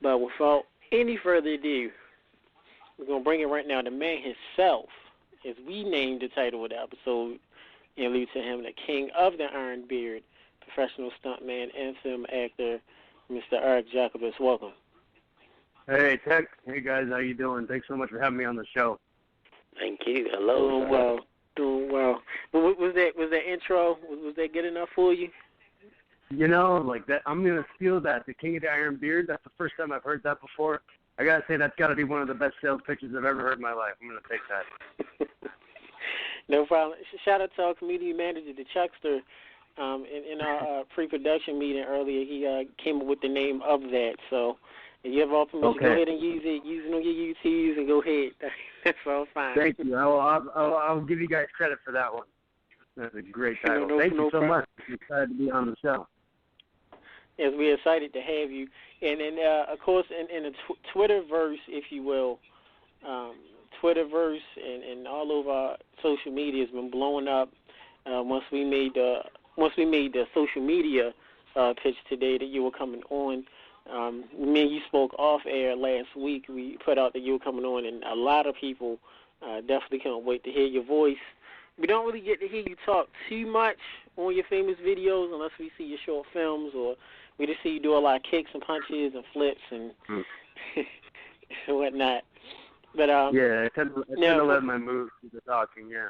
But without any further ado, we're going to bring it right now. The man himself, as we named the title of the episode, and allude to him, the king of the Iron Beard, professional stuntman and film actor, Mr. Eric Jacobus. Welcome. Hey, Tech. Hey, guys. How you doing? Thanks so much for having me on the show. Thank you. Hello. Doing well. Was that intro? Was that good enough for you? You know, like that. I'm gonna steal that. The King of the Iron Beard. That's the first time I've heard that before. I gotta say that's gotta be one of the best sales pitches I've ever heard in my life. I'm gonna take that. No problem. Shout out to our community manager, the Chuckster. In our pre-production meeting earlier, he came up with the name of that. So if you have all permission, Okay. Go ahead and use it. Use it on your YouTubes and go ahead. That's all fine. Thank you. I'll give you guys credit for that one. That's a great title. Thank you so much. I'm excited to be on the show. Yes, we're excited to have you. And then, of course, in the Twitterverse, if you will, Twitterverse and all over our social media has been blowing up once we made the social media pitch today that you were coming on. Me and you spoke off air last week. We put out that you were coming on, and a lot of people definitely can't wait to hear your voice. We don't really get to hear you talk too much on your famous videos unless we see your short films, or we just see you do a lot of kicks and punches and flips and whatnot. But yeah, I tend to let my moves do the talking. Yeah.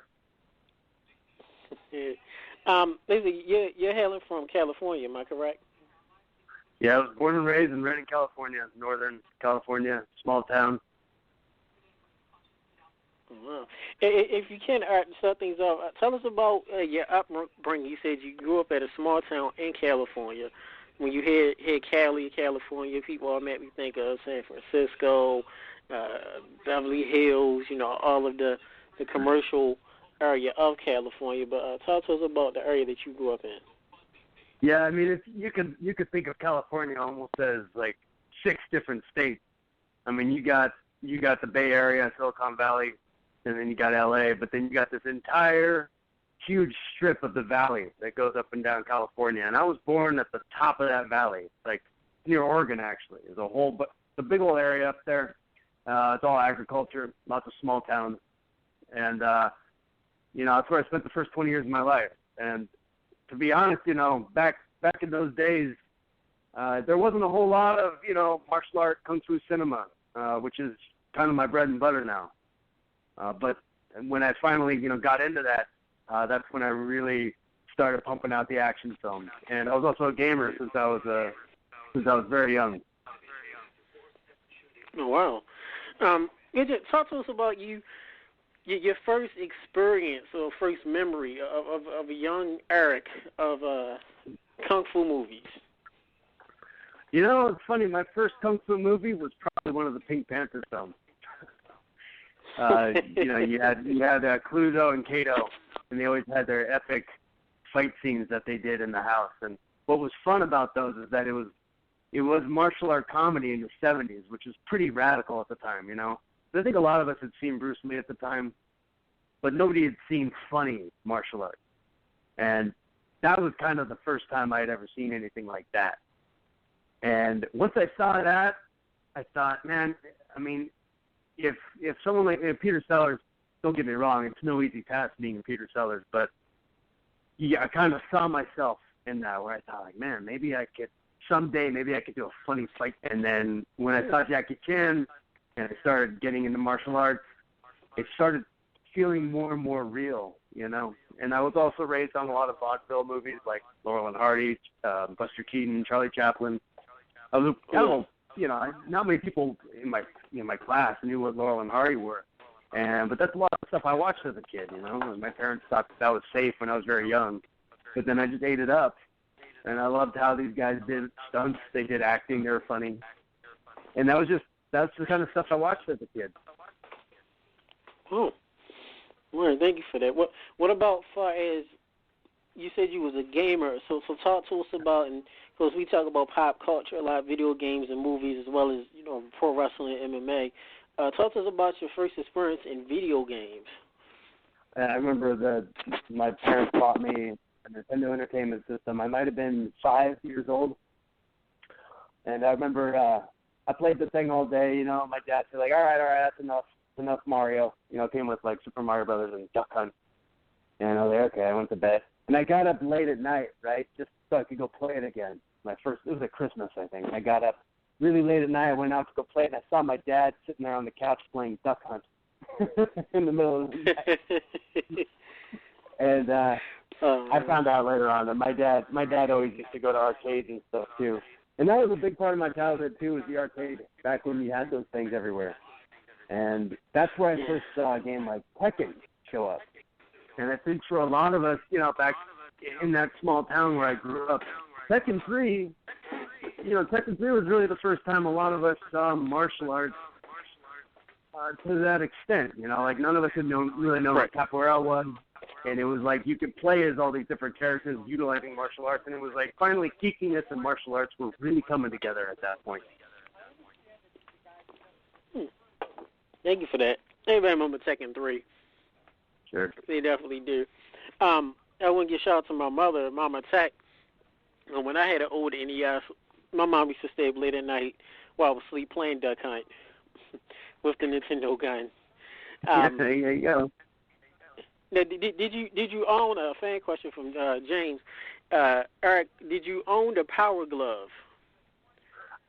Listen, you're hailing from California, am I correct? Yeah, I was born and raised in Redding, California, Northern California, small town. Wow. If you can, start things off, tell us about your upbringing. You said you grew up at a small town in California. When you hear Cali, California, people automatically think of San Francisco, Beverly Hills, all of the commercial area of California. But talk to us about the area that you grew up in. Yeah, I mean, you could think of California almost as like 6 different states. I mean, you got the Bay Area, Silicon Valley, and then you got LA, but then you got this entire huge strip of the valley that goes up and down California. And I was born at the top of that valley, like near Oregon, actually. There's a whole, but the big old area up there. It's all agriculture, lots of small towns, and that's where I spent the first 20 years of my life. And to be honest, back in those days, there wasn't a whole lot of martial art, kung fu cinema, which is kind of my bread and butter now. But when I finally, got into that, that's when I really started pumping out the action films. And I was also a gamer since I was very young. Oh, wow. Talk to us about your first experience or first memory of a young Eric of kung fu movies. It's funny. My first kung fu movie was probably one of the Pink Panther films. You had Cluzo and Kato, and they always had their epic fight scenes that they did in the house. And what was fun about those is that it was martial art comedy in the 70s, which was pretty radical at the time. I think a lot of us had seen Bruce Lee at the time, but nobody had seen funny martial art. And that was kind of the first time I had ever seen anything like that. And once I saw that, I thought, man, I mean, if someone like Peter Sellers, don't get me wrong, it's no easy task being Peter Sellers, but yeah, I kind of saw myself in that, where I thought, like, man, maybe I could do a funny fight. And then when I saw Jackie Chan and I started getting into martial arts, it started feeling more and more real, And I was also raised on a lot of vaudeville movies like Laurel and Hardy, Buster Keaton, Charlie Chaplin. I was kind of, not many people in my class knew what Laurel and Hardy were, but that's a lot of stuff I watched as a kid. And my parents thought that was safe when I was very young, but then I just ate it up, and I loved how these guys did stunts. They did acting. They were funny, and that's the kind of stuff I watched as a kid. Oh, well, thank you for that. What about far as you said you was a gamer? So talk to us about, and because we talk about pop culture a lot, video games and movies, as well as pro wrestling and MMA. Talk to us about your first experience in video games. I remember my parents bought me a Nintendo Entertainment System. I might have been 5 years old, and I remember I played the thing all day, My dad said, like, all right, that's enough Mario. It came with, like, Super Mario Brothers and Duck Hunt. And I was like, okay, I went to bed. And I got up late at night, right, just so I could go play it again. It was at Christmas, I think. I got up really late at night. I went out to go play it, and I saw my dad sitting there on the couch playing Duck Hunt in the middle of the night. And I found out later on that my dad always used to go to arcades and stuff, too. And that was a big part of my childhood, too, was the arcade, back when you had those things everywhere. And that's where I first saw a game like Tekken show up. And I think for a lot of us, back in that small town where I grew up, Tekken 3 was really the first time a lot of us saw martial arts to that extent. Like none of us had really known what capoeira was. And it was like you could play as all these different characters utilizing martial arts. And it was like finally geekiness and martial arts were really coming together at that point. Thank you for that. Everybody remember Tekken 3. Sure. They definitely do. I want to give a shout out to my mother, Mama Tech. And when I had an old NES, my mom used to stay up late at night while I was asleep playing Duck Hunt with the Nintendo gun. There you go. Now, did you own a fan question from James? Eric, did you own the Power Glove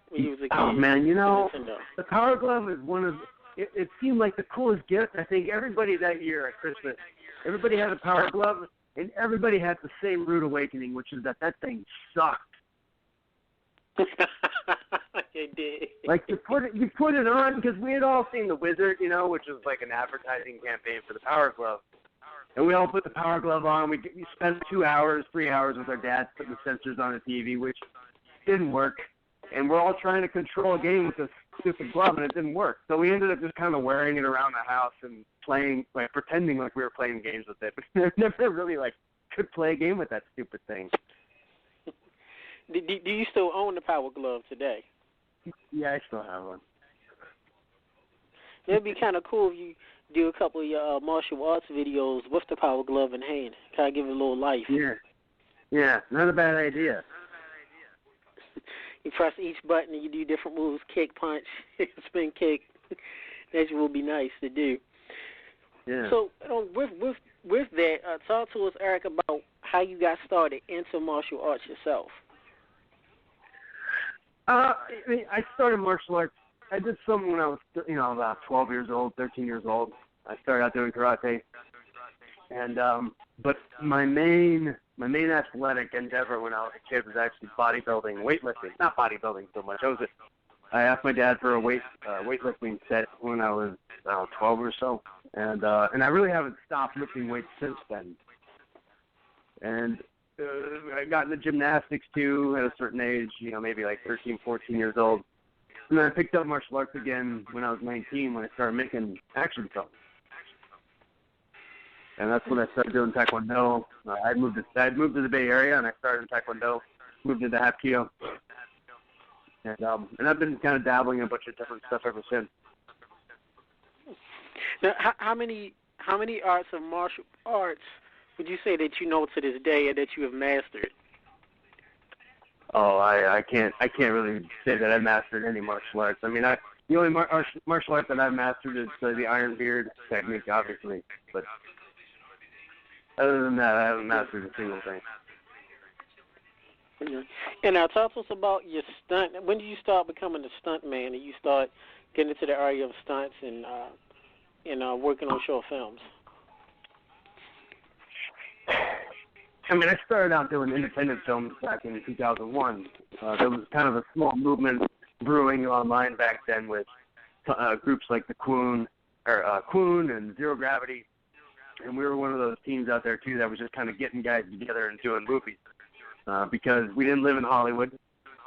when you was a kid? Oh man, the Power Glove is one of it seemed like the coolest gift. I think everybody that year at Christmas, everybody had a Power Glove, and everybody had the same rude awakening, which is that thing sucked. It did. Like you put it on because we had all seen The Wizard, which was like an advertising campaign for the Power Glove. And we all put the Power Glove on. We spent 2 hours, 3 hours with our dads putting the sensors on the TV, which didn't work. And we're all trying to control a game with this stupid glove, and it didn't work. So we ended up just kind of wearing it around the house and playing, like pretending like we were playing games with it. But never really could play a game with that stupid thing. Do you still own the Power Glove today? Yeah, I still have one. It'd be kind of cool if you do a couple of your martial arts videos with the Power Glove in hand. Kind of give it a little life. Yeah, not a bad idea. You press each button and you do different moves, kick, punch, spin kick. That will be nice to do. Yeah. So with that, talk to us, Eric, about how you got started into martial arts yourself. I started martial arts. I did some when I was, about 12 years old, 13 years old. I started out doing karate. And but my main athletic endeavor when I was a kid was actually bodybuilding, weightlifting. Not bodybuilding so much. I asked my dad for a weightlifting set when I was 12 or so, and I really haven't stopped lifting weights since then. And I got into gymnastics too at a certain age, maybe like 13, 14 years old. And then I picked up martial arts again when I was 19 when I started making action films. And that's when I started doing Taekwondo. I moved to the Bay Area, and I started in Taekwondo, moved into Hapkido. And I've been kind of dabbling in a bunch of different stuff ever since. Now, how many arts of martial arts would you say that you know to this day or that you have mastered? Oh, I can't really say that I've mastered any martial arts. I mean, the only martial art that I've mastered is the Iron Beard technique, obviously. But other than that, I haven't mastered a single thing. Mm-hmm. And now talk to us about your stunt. When did you start becoming a stuntman and you start getting into the area of stunts and working on short films? I mean, I started out doing independent films back in 2001. There was kind of a small movement brewing online back then with groups like the Quoon and Zero Gravity. And we were one of those teams out there, too, that was just kind of getting guys together and doing movies because we didn't live in Hollywood.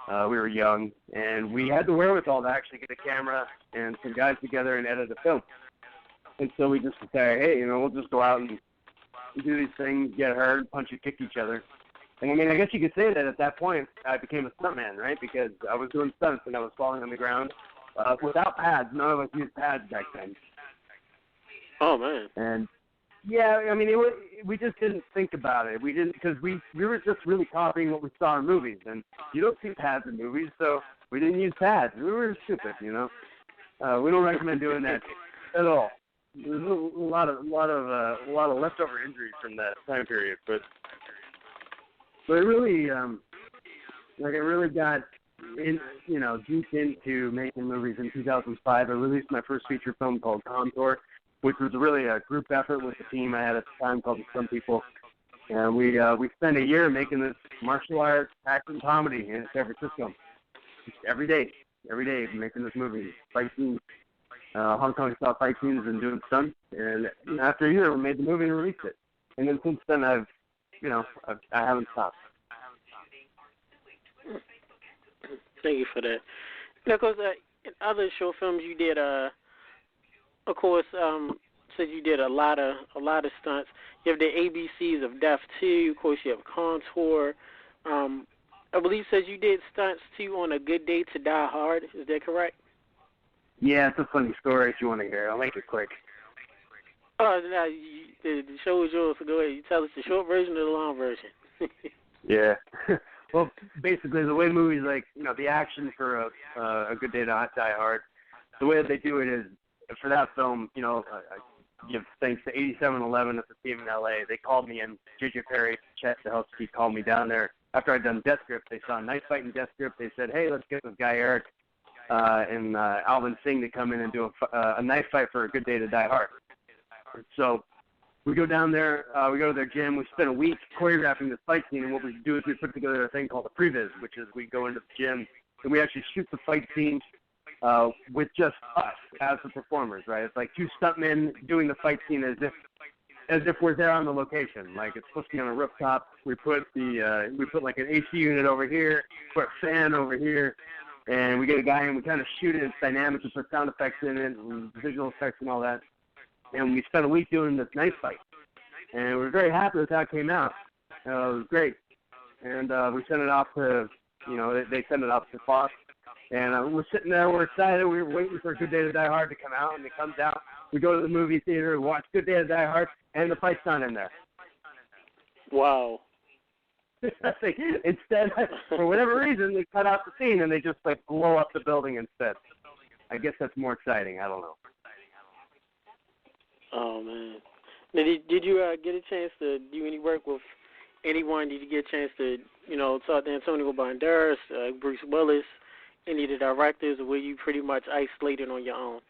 We were young, and we had the wherewithal to actually get a camera and some guys together and edit a film. And so we just decided, hey, we'll just go out and do these things, get hurt, punch and kick each other. And I mean, I guess you could say that at that point I became a stuntman, right? Because I was doing stunts and I was falling on the ground without pads. None of us used pads back then. Oh, man. And yeah, I mean, we just didn't think about it. We didn't, because we were just really copying what we saw in movies, and you don't see pads in movies, so We didn't use pads. We were stupid, you know. We don't recommend doing that at all. There's a lot of leftover injuries from that time period, but it really I really got deep into making movies in 2005. I released my first feature film called Contour, which was really a group effort with the team I had at the time called the Some People. And we spent a year making this martial arts action comedy in San Francisco. Just every day making this movie, fight scenes, Hong Kong style fight scenes, and doing stunts. And after a year, we made the movie and released it. And then since then, I haven't stopped. Thank you for that. Now, because in other short films you did, of course, said you did a lot of stunts. You have the ABCs of Death 2. Of course, you have Contour. I believe says you did stunts too on A Good Day to Die Hard. Is that correct? Yeah, it's a funny story if you want to hear. I'll make it quick. Oh, no, the show is yours, so go ahead. You tell us the short version or the long version. Yeah. Well, basically, the way movies the action for a Good Day to Die Hard, the way that they do it is, for that film, I give thanks to 8711 at the team in L.A. They called me in. J.J. Perry, Chet Stahelski called me down there. After I'd done Death Grip, they saw a nice fight in Death Grip. They said, hey, let's get this guy Eric and Alvin Singh to come in and do a knife fight for A Good Day to Die Hard. So we go down there, we go to their gym, we spend a week choreographing this fight scene, and what we do is we put together a thing called a previs, which is we go into the gym and we actually shoot the fight scenes with just us as the performers, right? It's like two stuntmen doing the fight scene as if we're there on the location. Like it's supposed to be on a rooftop. We put like an AC unit over here, put a fan over here, and we get a guy and we kind of shoot it. It's dynamic. We put sound effects in it, and visual effects and all that. And we spent a week doing this knife fight, and we're very happy with how it came out. It was great, and we sent it off to, they sent it off to Fox. And we're sitting there, we're excited, we were waiting for Good Day to Die Hard to come out, and it comes out. We go to the movie theater, we watch Good Day to Die Hard, and the fight's not in there. Wow. Instead, for whatever reason, they cut out the scene, and they just, blow up the building instead. I guess that's more exciting, I don't know. Oh, man. Now, did you get a chance to do any work with anyone? Did you get a chance to, talk to Antonio Banderas, Bruce Willis, any of the directors, or were you pretty much isolated on your own?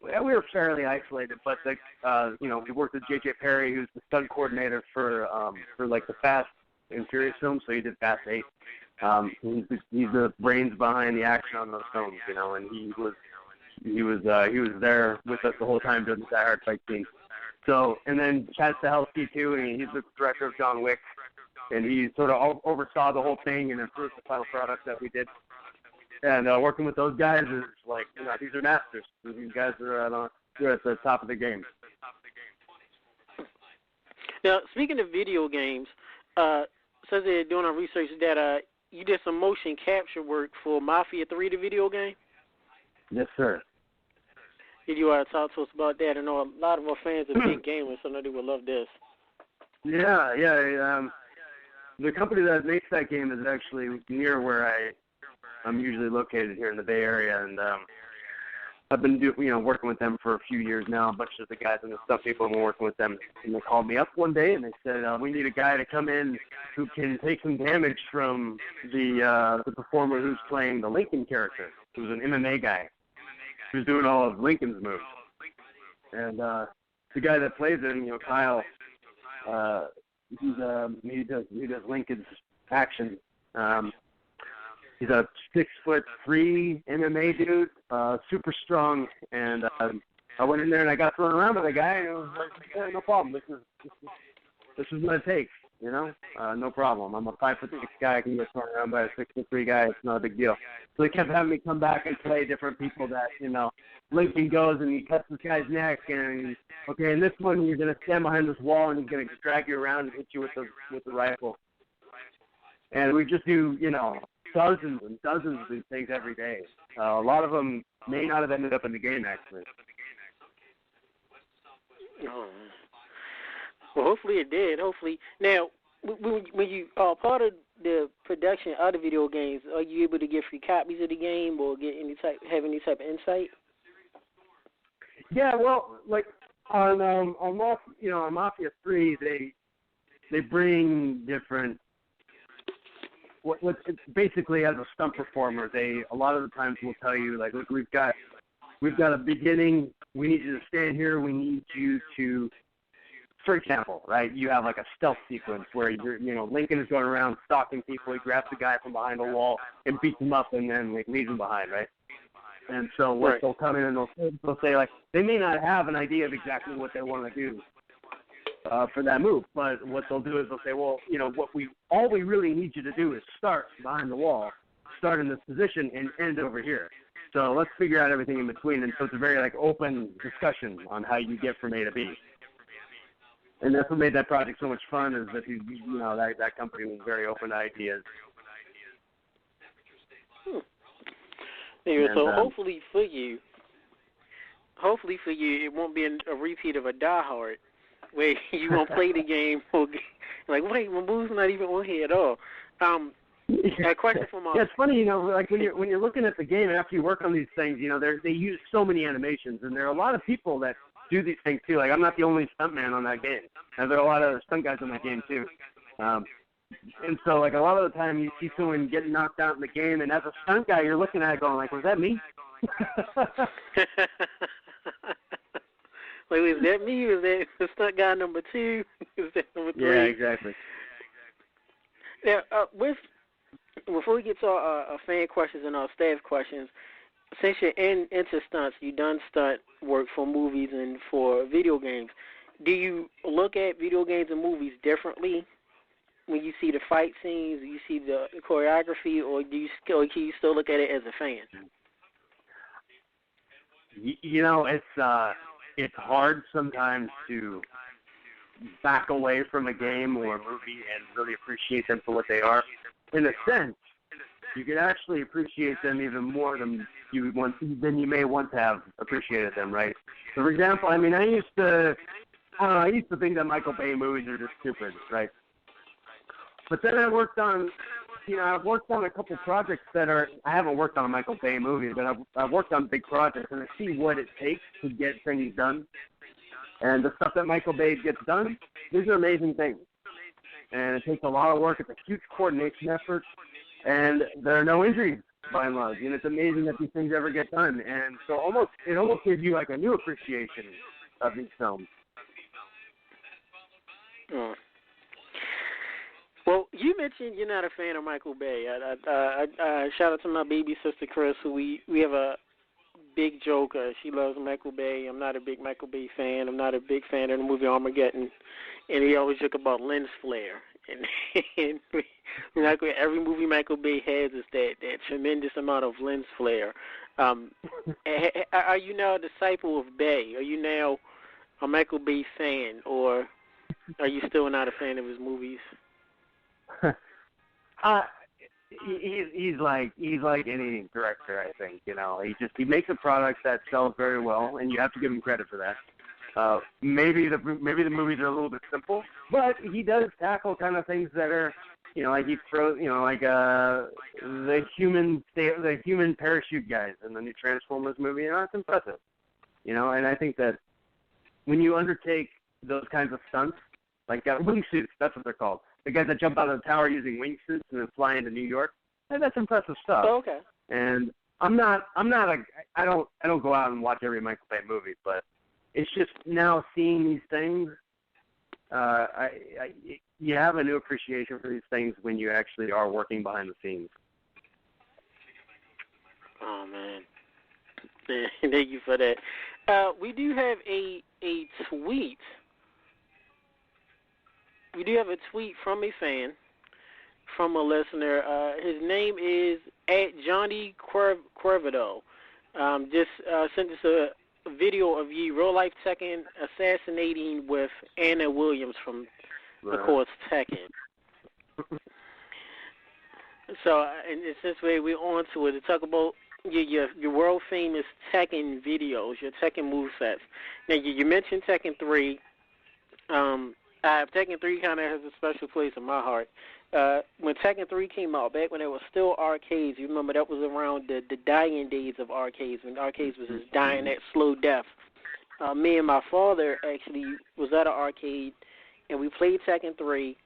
Well, we were fairly isolated, but we worked with J.J. Perry, who's the stunt coordinator for the Fast and Furious films. So he did Fast 8. He's the brains behind the action on those films, and he was there with us the whole time during the Die Hard fight scene. So, and then Chad Stahelski too, and he's the director of John Wick. And he sort of oversaw the whole thing and improved the final product that we did. And working with those guys is these are masters. These guys are they're at the top of the game. Now, speaking of video games, says they're doing our research that you did some motion capture work for Mafia III, the video game? Yes, sir. Did you talk to us about that? I know a lot of our fans are big gamers, so I know they would love this. Yeah. The company that makes that game is actually near where I'm usually located here in the Bay Area, and I've been working with them for a few years now. A bunch of the guys and the stuff people have been working with them, and they called me up one day and they said, we need a guy to come in who can take some damage from the performer who's playing the Lincoln character, who's an MMA guy, who's doing all of Lincoln's moves. And the guy that plays it, Kyle, he does Lincoln's action. He's a 6'3" MMA dude, super strong, and I went in there and I got thrown around by the guy, and it was like, yeah, no problem. This is what it takes, no problem. I'm a 5'6" guy. I can get thrown around by a 6'3" guy. It's not a big deal. So they kept having me come back and play different people that, Lincoln goes and he cuts this guy's neck, and okay, in this one you're gonna stand behind this wall and he's gonna drag you around and hit you with the rifle. And we just do, dozens and dozens of these things every day. A lot of them may not have ended up in the game, actually. Oh. Well, hopefully it did. Hopefully. Now, when you part of the production of the video games, are you able to get free copies of the game or have any type of insight? Yeah, well, like on Mafia III, they bring different. What basically, as a stunt performer, they a lot of the times will tell you, like, look, we've got a beginning. We need you to stand here. We need you to, for example, right? You have like a stealth sequence where Lincoln is going around stalking people. He grabs the guy from behind a wall and beats him up, and then like leaves him behind, right? And so what they'll come in and they'll say, like, they may not have an idea of exactly what they want to do for that move, but what they'll do is they'll say, well, all we really need you to do is start behind the wall, start in this position, and end over here. So let's figure out everything in between. And so it's a very like open discussion on how you get from A to B. And that's what made that project so much fun, is that that company was very open to ideas. Yeah, so hopefully for you, it won't be a repeat of a Die Hard, where you won't play the game or like, wait, my move's not even on here at all. A question from yeah, it's funny, like when you're looking at the game after you work on these things, they use so many animations, and there are a lot of people that do these things too. Like, I'm not the only stuntman on that game, and there are a lot of stunt guys on that game too. And so, like, a lot of the time you see someone getting knocked out in the game, and as a stunt guy, you're looking at it going, like, was that me? Like, was that me? Was that the stunt guy number 2? Was that number 3? Yeah, exactly. Now, before we get to our fan questions and our staff questions, since you're into stunts, you've done stunt work for movies and for video games, do you look at video games and movies differently when you see the fight scenes, you see the choreography, or can you still look at it as a fan? It's hard sometimes to back away from a game or a movie and really appreciate them for what they are. In a sense, you can actually appreciate them even more than you may once have appreciated them, right? So, for example, I used to think that Michael Bay movies are just stupid, right? But then I worked on, I've worked on a couple projects I haven't worked on a Michael Bay movie, but I've worked on big projects, and I see what it takes to get things done. And the stuff that Michael Bay gets done, these are amazing things. And it takes a lot of work. It's a huge coordination effort, and there are no injuries, by and large. And it's amazing that these things ever get done. And so it almost gives you like a new appreciation of these films. Well, you mentioned you're not a fan of Michael Bay. I shout out to my baby sister Chris, who we have a big joke. She loves Michael Bay. I'm not a big Michael Bay fan. I'm not a big fan of the movie Armageddon, and we always joke about lens flare. And every movie Michael Bay has is that tremendous amount of lens flare. Are you now a disciple of Bay? Are you now a Michael Bay fan, or are you still not a fan of his movies? He's like any director, I think. He makes a product that sells very well, and you have to give him credit for that. Maybe the movies are a little bit simple, but he does tackle kind of things that are, like he throws, like the human parachute guys in the new Transformers movie. That's impressive. And I think that when you undertake those kinds of stunts, like wingsuits, that's what they're called. The guys that jump out of the tower using wingsuits and then fly into New York, that's impressive stuff. Oh, okay. And I don't go out and watch every Michael Bay movie, but it's just now seeing these things, you have a new appreciation for these things when you actually are working behind the scenes. Oh, man. Thank you for that. We do have a tweet. We do have a tweet from a fan, from a listener. His name is @Johnny Corvido. Just sent us a video of you, real-life Tekken, assassinating with Anna Williams from, of course, Tekken. So, and since we're on to it, to talk about your world-famous Tekken videos, your Tekken movesets. Now, you mentioned Tekken 3. Tekken 3 kind of has a special place in my heart. When Tekken 3 came out, back when it was still arcades, you remember that was around the dying days of arcades, when arcades was just dying that slow death. Me and my father actually was at an arcade, and we played Tekken 3.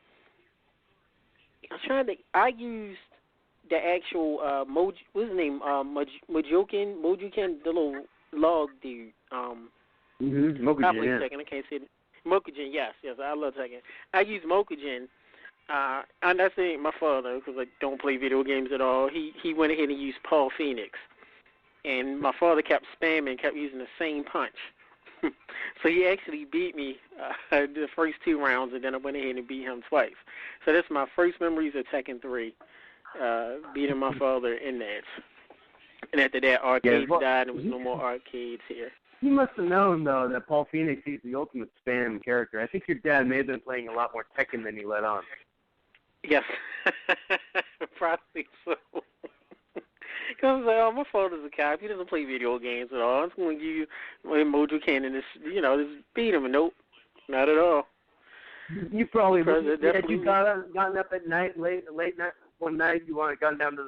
I used the actual, what's his name, Mojuken, the little log dude. Mokujin, yeah. Tekken, I can't say it. Mokujin, yes, I love Tekken. I use Mokujin, and that's my father, because I don't play video games at all. He went ahead and used Paul Phoenix, and my father kept using the same punch. So he actually beat me the first 2 rounds, and then I went ahead and beat him twice. So that's my first memories of Tekken 3, beating my father in that. And after that, arcades died, and there was no more arcades here. You must have known, though, that Paul Phoenix is the ultimate spam character. I think your dad may have been playing a lot more Tekken than he let on. Yes, probably so. Because my father's a cop. He doesn't play video games at all. I'm going to give you Mojo Cannon, just beat him. Nope, not at all. You probably had you gotten up at night, late night, one night, you want to gone down to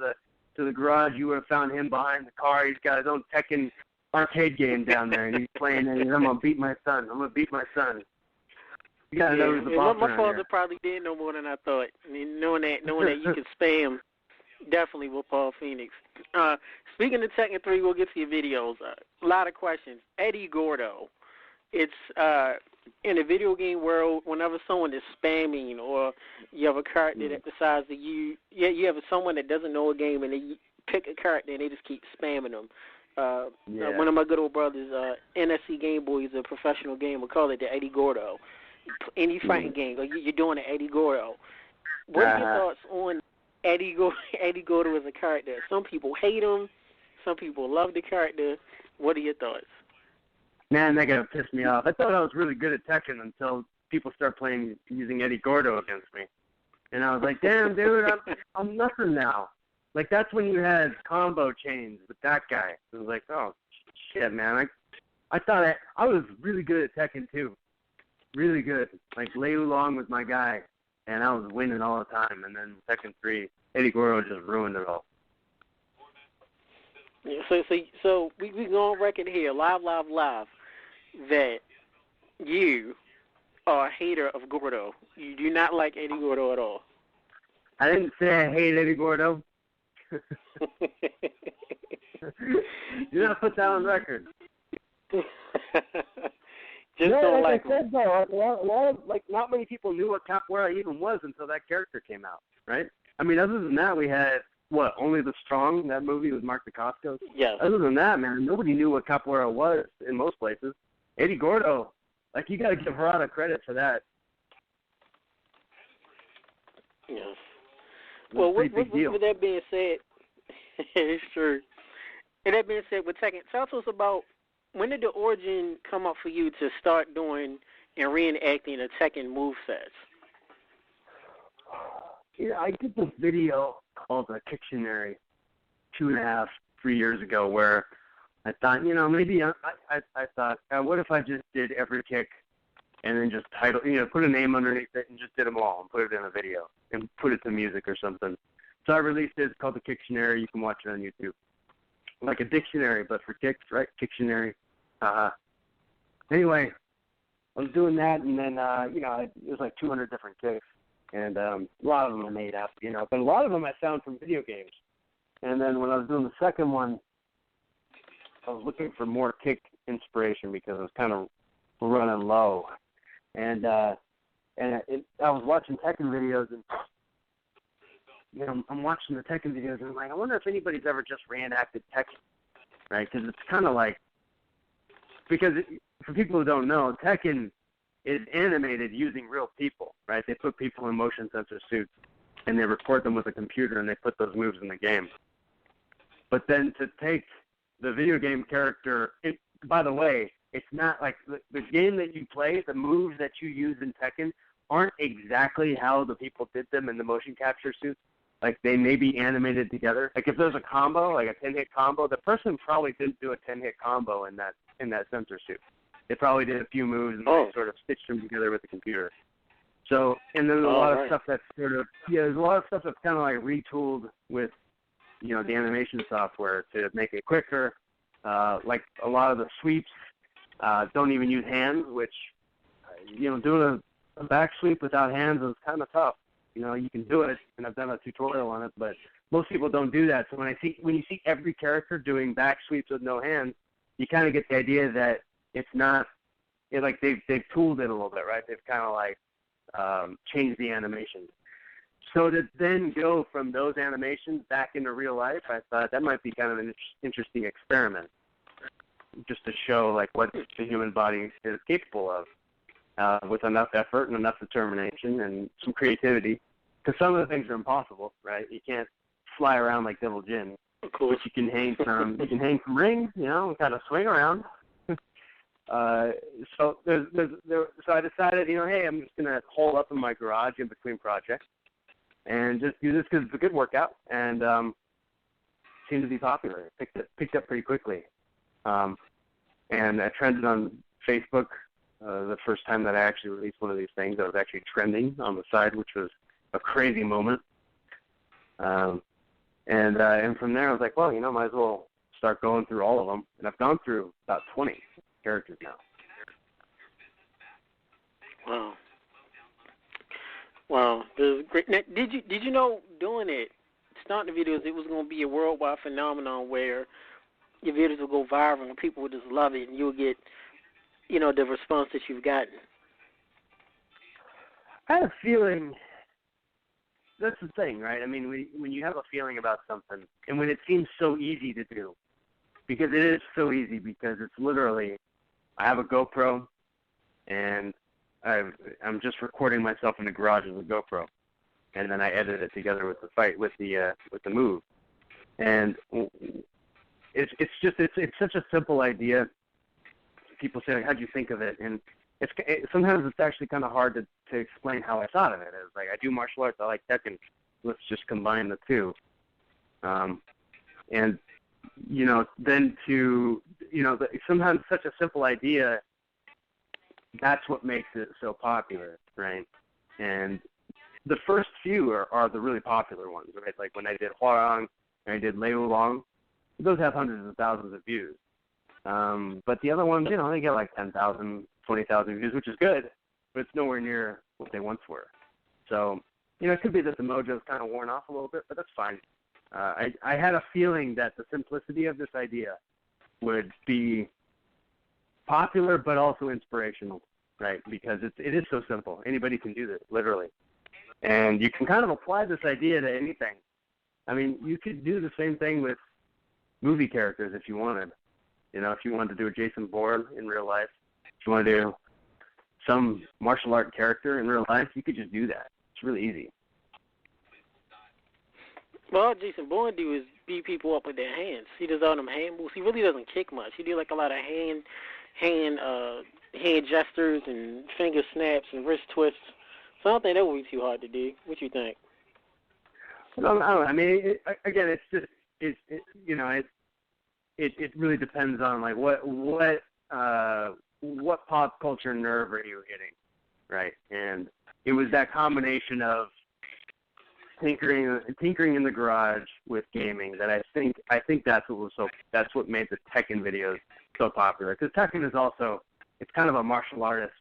the garage, you would have found him behind the car. He's got his own Tekken arcade game down there, and he's playing, and I'm going to beat my son. You got to know who's the boss. My father probably did know more than I thought. I mean, knowing that you could spam, definitely with Paul Phoenix. Speaking of Tekken 3, we'll get to your videos. A lot of questions. Eddie Gordo. It's in the video game world, whenever someone is spamming, or you have a character that decides that you have someone that doesn't know a game, and they pick a character and they just keep spamming them. One of my good old brothers, NSC Gameboy, is a professional gamer. Call it the Eddie Gordo. Any fighting game, like you're doing an Eddie Gordo. What are your thoughts on Eddie Gordo as a character? Some people hate him. Some people love the character. What are your thoughts? Man, that guy pissed me off. I thought I was really good at Tekken until people start using Eddie Gordo against me. And I was like, damn, dude, I'm nothing now. Like, that's when you had combo chains with that guy. It was like, oh, shit, man. I thought I was really good at Tekken 2. Really good. Like, Lei Long was my guy, and I was winning all the time. And then Tekken 3, Eddie Gordo just ruined it all. Yeah, so we go on record here, live, that you are a hater of Gordo. You do not like Eddie Gordo at all. I didn't say I hate Eddie Gordo. Do not put that on record. Don't like I said, though, a lot of, not many people knew what capoeira even was until that character came out, right? I mean, other than that, we had, Only the Strong, that movie with Mark Dacascos? Yeah. Other than that, man, nobody knew what capoeira was in most places. Eddie Gordo, you got to give Harada credit for that. Yes. Well, with that being said, it's true. And that being said, with Tekken, talk to us about, when did the origin come up for you to start doing and reenacting the Tekken movesets? Yeah, I did this video called Dictionary 2.5, 3 years ago, where I thought, maybe I thought, what if I just did every kick and then just put a name underneath it and just did them all and put it in a video and put it to music or something. So I released it. It's called the Dictionary. You can watch it on YouTube. Like a dictionary, but for kicks, right? Dictionary. Anyway, I was doing that, and then, it was like 200 different kicks. And a lot of them are made up, but a lot of them I found from video games. And then when I was doing the second one, I was looking for more kick inspiration because I was kind of running low. And I was watching Tekken videos, and I'm watching the Tekken videos, and I'm like, I wonder if anybody's ever just reenacted Tekken, right? Because it's kind of like, for people who don't know, Tekken is animated using real people, right? They put people in motion sensor suits, and they record them with a computer, and they put those moves in the game. But then to take the video game character, by the way, it's not like the game that you play, the moves that you use in Tekken aren't exactly how the people did them in the motion capture suits. Like, they may be animated together. Like, if there's a combo, like a 10-hit combo, the person probably didn't do a 10-hit combo in that sensor suit. They probably did a few moves and they sort of stitched them together with the computer. So, and then a lot right. of stuff that's there's a lot of stuff that's kind of like retooled with, the animation software to make it quicker. Like a lot of the sweeps don't even use hands, which, doing a back sweep without hands is kind of tough. You can do it, and I've done a tutorial on it, but most people don't do that. So when you see every character doing back sweeps with no hands, you kind of get the idea that it's not, like they've tooled it a little bit, right? They've kind of like changed the animation. So to then go from those animations back into real life, I thought that might be kind of an interesting experiment, just to show like what the human body is capable of with enough effort and enough determination and some creativity. Because some of the things are impossible, right? You can't fly around like Devil Jin, Cool. but you can hang from rings, and kind of swing around. So I decided, hey, I'm just gonna hole up in my garage in between projects and just do this because it's a good workout, and seemed to be popular. It picked up pretty quickly, and I trended on Facebook the first time that I actually released one of these things. I was actually trending on the side, which was a crazy moment. And from there, I was like, well, might as well start going through all of them, and I've gone through about 20 characters now. Wow, this is great. Now, did you know doing it, starting the videos, it was going to be a worldwide phenomenon where your videos will go viral and people will just love it and you'll get, the response that you've gotten? I had a feeling. That's the thing, right? I mean, when you have a feeling about something, and when it seems so easy to do, because it is so easy, because it's literally, I have a GoPro, and I'm just recording myself in the garage with a GoPro, and then I edit it together with the move, and it's such a simple idea. People say, like, how'd you think of it? And sometimes it's actually kind of hard to explain how I thought of it. It's like, I do martial arts, I like Tekken, let's just combine the two. And, then sometimes such a simple idea, that's what makes it so popular, right? And the first few are the really popular ones, right? Like when I did Huarong and I did Lei Wulong, those have hundreds of thousands of views. But the other ones, they get like 10,000, 20,000 views, which is good, but it's nowhere near what they once were. So, it could be that the mojo's kind of worn off a little bit, but that's fine. I had a feeling that the simplicity of this idea would be popular, but also inspirational, right? Because it is so simple. Anybody can do this, literally. And you can kind of apply this idea to anything. I mean, you could do the same thing with movie characters if you wanted. If you wanted to do a Jason Bourne in real life, if you want to do some martial art character in real life, you could just do that. It's really easy. Well, all Jason Bourne do is beat people up with their hands. He does all them hand moves. He really doesn't kick much. He do like a lot of hand gestures and finger snaps and wrist twists. So I don't think that would be too hard to do. What you think? I don't know. I mean, again, it's just it really depends on like what pop culture nerve are you hitting, right? And it was that combination of tinkering in the garage with gaming that I think that's what made the Tekken videos so popular. Because Tekken is also, it's kind of a martial artist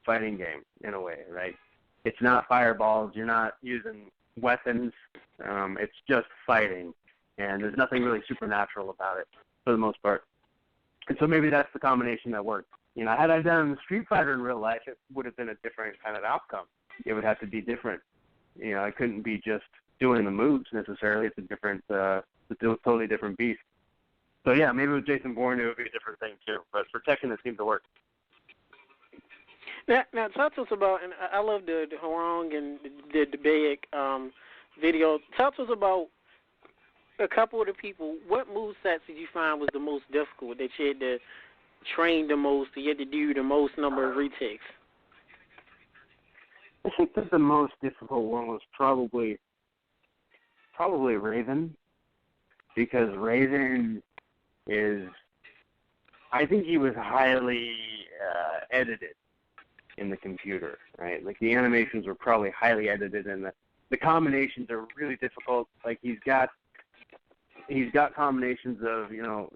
fighting game in a way, right? It's not fireballs. You're not using weapons. It's just fighting, and there's nothing really supernatural about it for the most part. And so maybe that's the combination that worked. Had I done Street Fighter in real life, it would have been a different kind of outcome. It would have to be different. I couldn't be just doing the moves necessarily. It's a totally different beast. So yeah, maybe with Jason Bourne it would be a different thing too. But for Tekken, it seemed to work. Now talk to us about, and I love the Huarong and the big video. Talk to us about a couple of the people. What movesets did you find was the most difficult, that you had to train the most, you had to do the most number of retakes? I think that the most difficult one was probably Raven, because Raven is, I think he was highly edited. in the computer, right? Like the animations were probably highly edited, and the combinations are really difficult. Like he's got combinations of a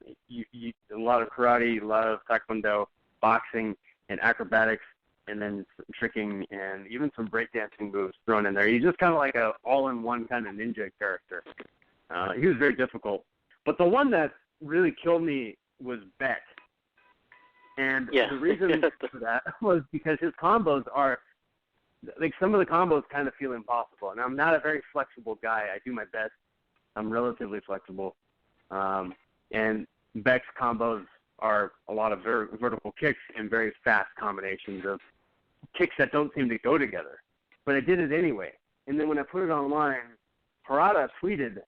lot of karate, a lot of taekwondo, boxing, and acrobatics, and then some tricking and even some breakdancing moves thrown in there. He's just kind of like a all-in-one kind of ninja character. He was very difficult. But the one that really killed me was Beck. And the reason for that was because his combos are, like, some of the combos kind of feel impossible. And I'm not a very flexible guy. I do my best. I'm relatively flexible. And Beck's combos are a lot of vertical kicks and very fast combinations of kicks that don't seem to go together. But I did it anyway. And then when I put it online, Harada tweeted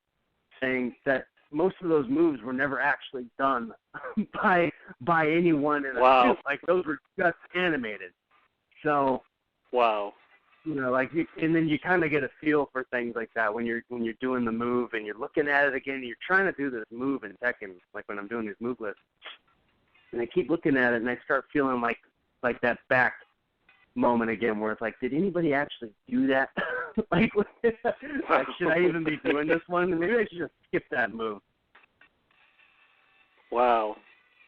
saying that most of those moves were never actually done by anyone in a suit. Like, those were just animated. So, and then you kind of get a feel for things like that when you're doing the move and you're looking at it again. You're trying to do this move in Tekken, like when I'm doing these move lists, and I keep looking at it and I start feeling like that back moment again, where it's like, did anybody actually do that? like, should I even be doing this one? Maybe I should just skip that move. Wow.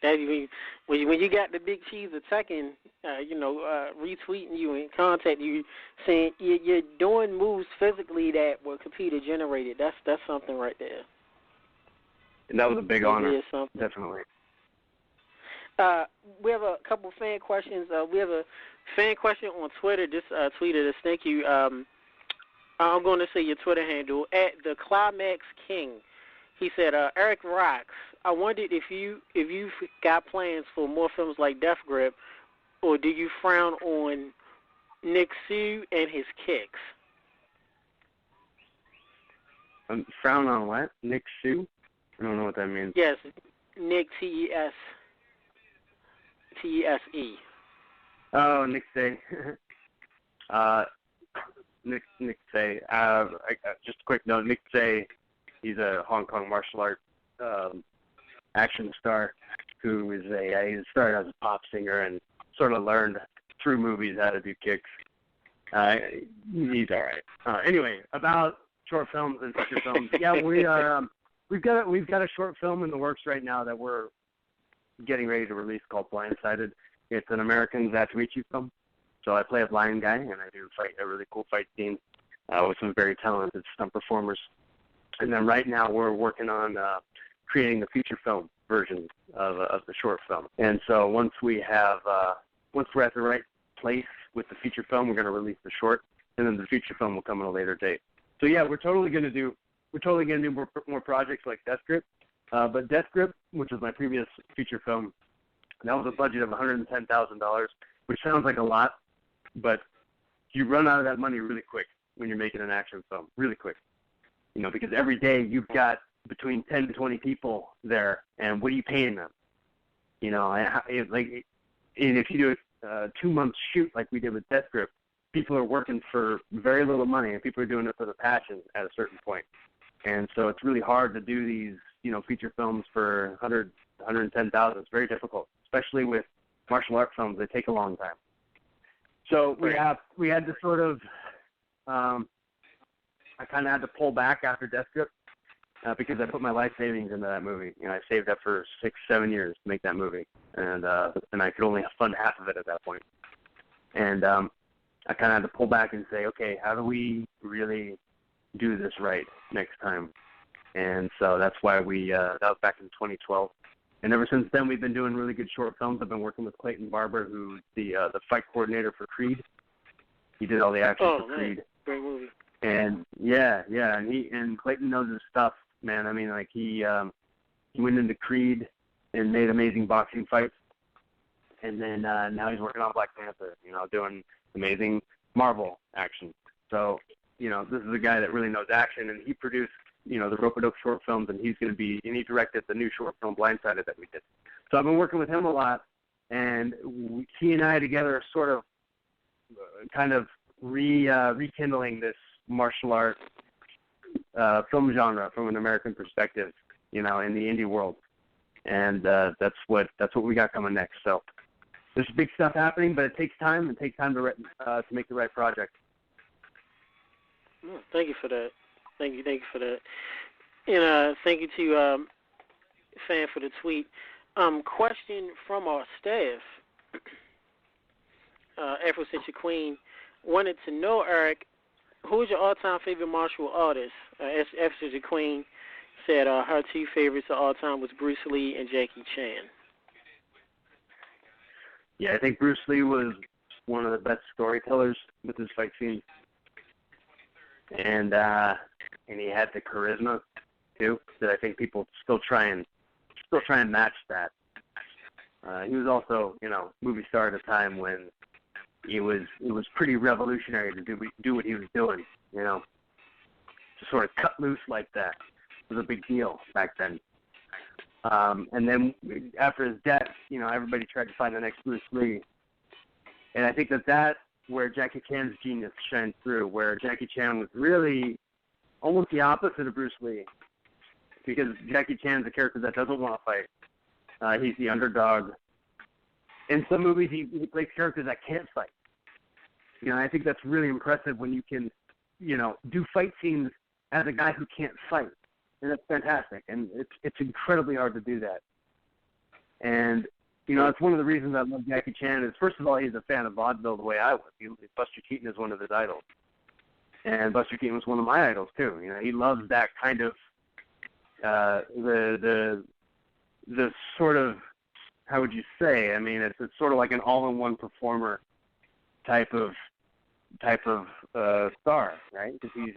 When you got the big cheese of Tekken, retweeting you and contacting you, saying you're doing moves physically that were computer generated, that's something right there. And that was a big honor, definitely. We have a couple fan questions. We have a fan question on Twitter. Just tweeted us. Thank you. I'm going to say your Twitter handle, @TheClimaxKing. He said, Eric Rocks, I wondered if you've got plans for more films like Death Grip, or do you frown on Nick Sue and his kicks? Frown on what? Nick Sue? I don't know what that means. Yes, Nick, Tese. Oh, Nick Say. Nick Say. Just a quick note, Nick Say, he's a Hong Kong martial art action star who is he started as a pop singer and sort of learned through movies how to do kicks. He's all right. Anyway, about short films and feature films. Yeah, we've got a short film in the works right now that we're getting ready to release called Blindsided. It's an American Zatoichi film. So I play a blind guy and I do a really cool fight scene with some very talented stunt performers. And then right now we're working on creating the feature film version of the short film. And so once we're at the right place with the feature film, we're going to release the short, and then the feature film will come at a later date. So yeah, we're totally going to do more projects like Death Grip. But Death Grip, which was my previous feature film, that was a budget of $110,000, which sounds like a lot, but you run out of that money really quick when you're making an action film, really quick. Because every day you've got between 10 to 20 people there, and what are you paying them? And if you do a 2-month shoot like we did with Death Grip, people are working for very little money, and people are doing it for the passion at a certain point. And so it's really hard to do these, feature films for $110,000. It's very difficult, especially with martial art films. They take a long time. So we had to sort of, I kind of had to pull back after Death Grip because I put my life savings into that movie. I saved up for 6-7 years to make that movie, and I could only fund half of it at that point. And I kind of had to pull back and say, okay, how do we really do this right next time? And so that's why that was back in 2012. And ever since then, we've been doing really good short films. I've been working with Clayton Barber, who's the fight coordinator for Creed. He did all the action for Creed. Great movie. And and Clayton knows his stuff, man. I mean, like he went into Creed and made amazing boxing fights, and then now he's working on Black Panther. Doing amazing Marvel action. So this is a guy that really knows action, and he produced the Rope-a-Dope short films, and he directed the new short film Blindsided that we did. So I've been working with him a lot, and he and I together are sort of kind of rekindling this martial art film genre from an American perspective, in the indie world, and that's what we got coming next. So there's big stuff happening, but it takes time. It takes time to make the right project. Thank you for that. Thank you for that. And thank you to fan for the tweet. Question from our staff. Afro Century Queen wanted to know, Eric, who is your all-time favorite martial artist? Afro Century Queen said her two favorites of all time was Bruce Lee and Jackie Chan. Yeah, I think Bruce Lee was one of the best storytellers with his fight scenes, and he had the charisma too that I think people still try and match that. He was also, movie star at a time when it was pretty revolutionary to do what he was doing. To sort of cut loose like that was a big deal back then. And then after his death, everybody tried to find the next Bruce Lee. And I think that's where Jackie Chan's genius shined through, where Jackie Chan was really almost the opposite of Bruce Lee. Because Jackie Chan's a character that doesn't want to fight. He's the underdog. In some movies, he plays characters that can't fight. I think that's really impressive when you can, do fight scenes as a guy who can't fight. And that's fantastic. And it's incredibly hard to do that. And, it's one of the reasons I love Jackie Chan is, first of all, he's a fan of vaudeville the way I was. Buster Keaton is one of his idols. And Buster Keaton was one of my idols, too. He loves that kind of, the sort of, how would you say? I mean, it's sort of like an all-in-one performer type of star, right? Because he's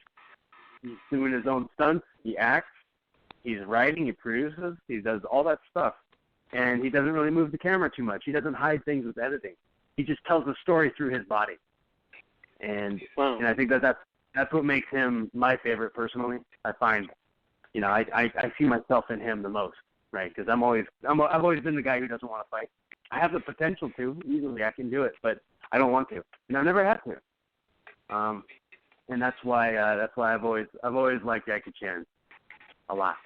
doing his own stunts, he acts, he's writing, he produces, he does all that stuff, and he doesn't really move the camera too much. He doesn't hide things with editing. He just tells the story through his body, and wow. And I think that's what makes him my favorite personally. I find, I see myself in him the most. Right, because I've always been the guy who doesn't want to fight. I have the potential to easily. I can do it, but I don't want to, and I've never had to. And that's why I've always liked Jackie Chan a lot.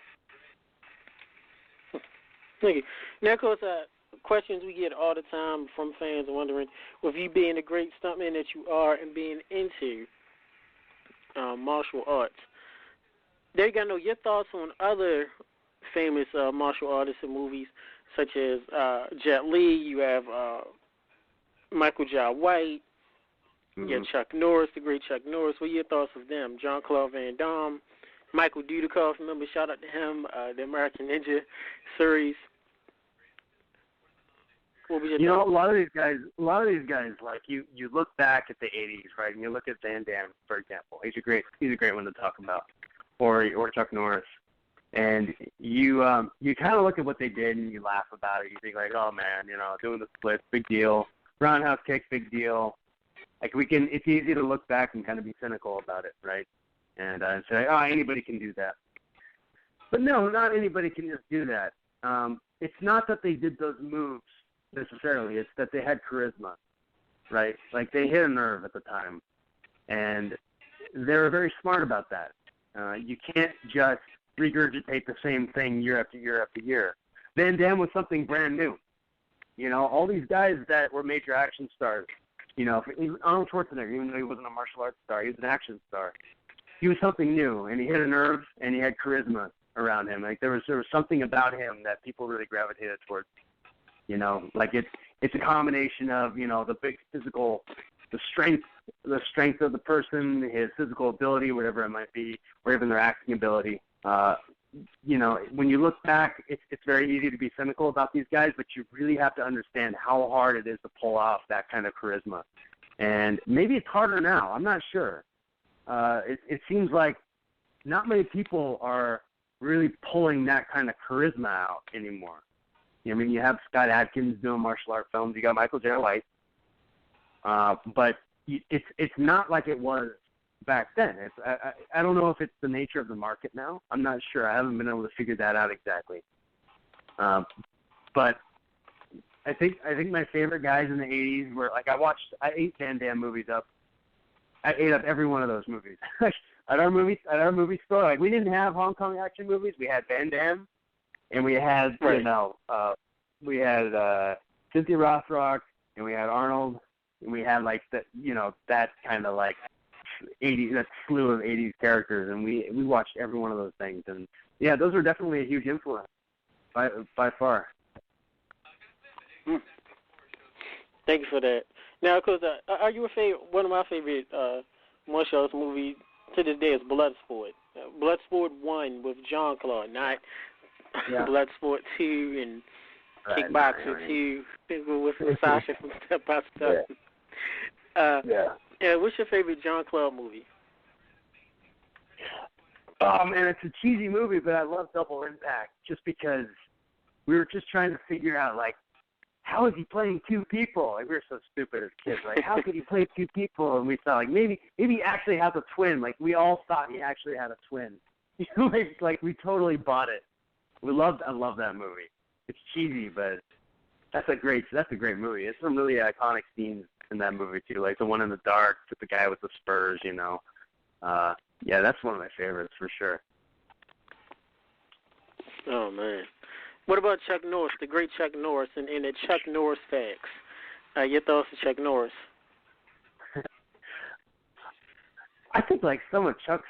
Thank you. Now, of course, questions we get all the time from fans wondering, with you being the great stuntman that you are and being into martial arts, they got to know your thoughts on other famous martial artists in movies, such as Jet Li. You have Michael Jai White. You have Chuck Norris, the great Chuck Norris. What are your thoughts of them? Jean-Claude Van Damme, Michael Dudikoff. Remember, shout out to him. The American Ninja series. What was your thoughts? A lot of these guys, like you look back at the '80s, right, and you look at Van Damme, for example. He's a great one to talk about, or Chuck Norris. And you kind of look at what they did and you laugh about it. You think like, oh man, doing the splits, big deal. Roundhouse kick, big deal. Like it's easy to look back and kind of be cynical about it, right? And say, oh, anybody can do that. But no, not anybody can just do that. It's not that they did those moves necessarily. It's that they had charisma, right? Like they hit a nerve at the time, and they were very smart about that. You can't just regurgitate the same thing year after year after year. Van Damme was something brand new. All these guys that were major action stars, Arnold Schwarzenegger, even though he wasn't a martial arts star, he was an action star. He was something new, and he hit a nerve, and he had charisma around him. Like there was something about him that people really gravitated towards. Like it's a combination of, the big physical, the strength of the person, his physical ability, whatever it might be, or even their acting ability. When you look back, it's very easy to be cynical about these guys, but you really have to understand how hard it is to pull off that kind of charisma. And maybe it's harder now. I'm not sure. It seems like not many people are really pulling that kind of charisma out anymore. You have Scott Adkins doing martial art films. You got Michael Jai White. But it's not like it was back then. I don't know if it's the nature of the market now. I'm not sure. I haven't been able to figure that out exactly. But I think my favorite guys in the '80s were like I ate Van Damme movies up. I ate up every one of those movies at our movie store. Like we didn't have Hong Kong action movies. We had Van Damme, and we had right. we had Cynthia Rothrock, and we had Arnold, and we had like that, that kind of like 80, that slew of 80s characters, and we watched every one of those things, and yeah, those are definitely a huge influence by far. Thank you for that. Now, of course, are you a favorite? One of my favorite martial arts movies to this day is Bloodsport. Bloodsport 1 with Jean-Claude, not Bloodsport 2 and Kickboxer 2 with Sasha from Step by Step. What's your favorite Jean-Claude movie? And it's a cheesy movie, but I love Double Impact just because we were just trying to figure out, like, how is he playing two people? Like, we were so stupid as kids. Like, how could he play two people? And we thought, like, maybe he actually has a twin. Like, we all thought he actually had a twin. like we totally bought it. I love that movie. It's cheesy, but that's a great movie. It's some really iconic scenes in that movie too, like the one in the dark with the guy with the spurs. Yeah, that's one of my favorites for sure. Oh man, what about Chuck Norris, the great Chuck Norris, and the Chuck Norris facts? Your thoughts on Chuck Norris? I think like some of Chuck's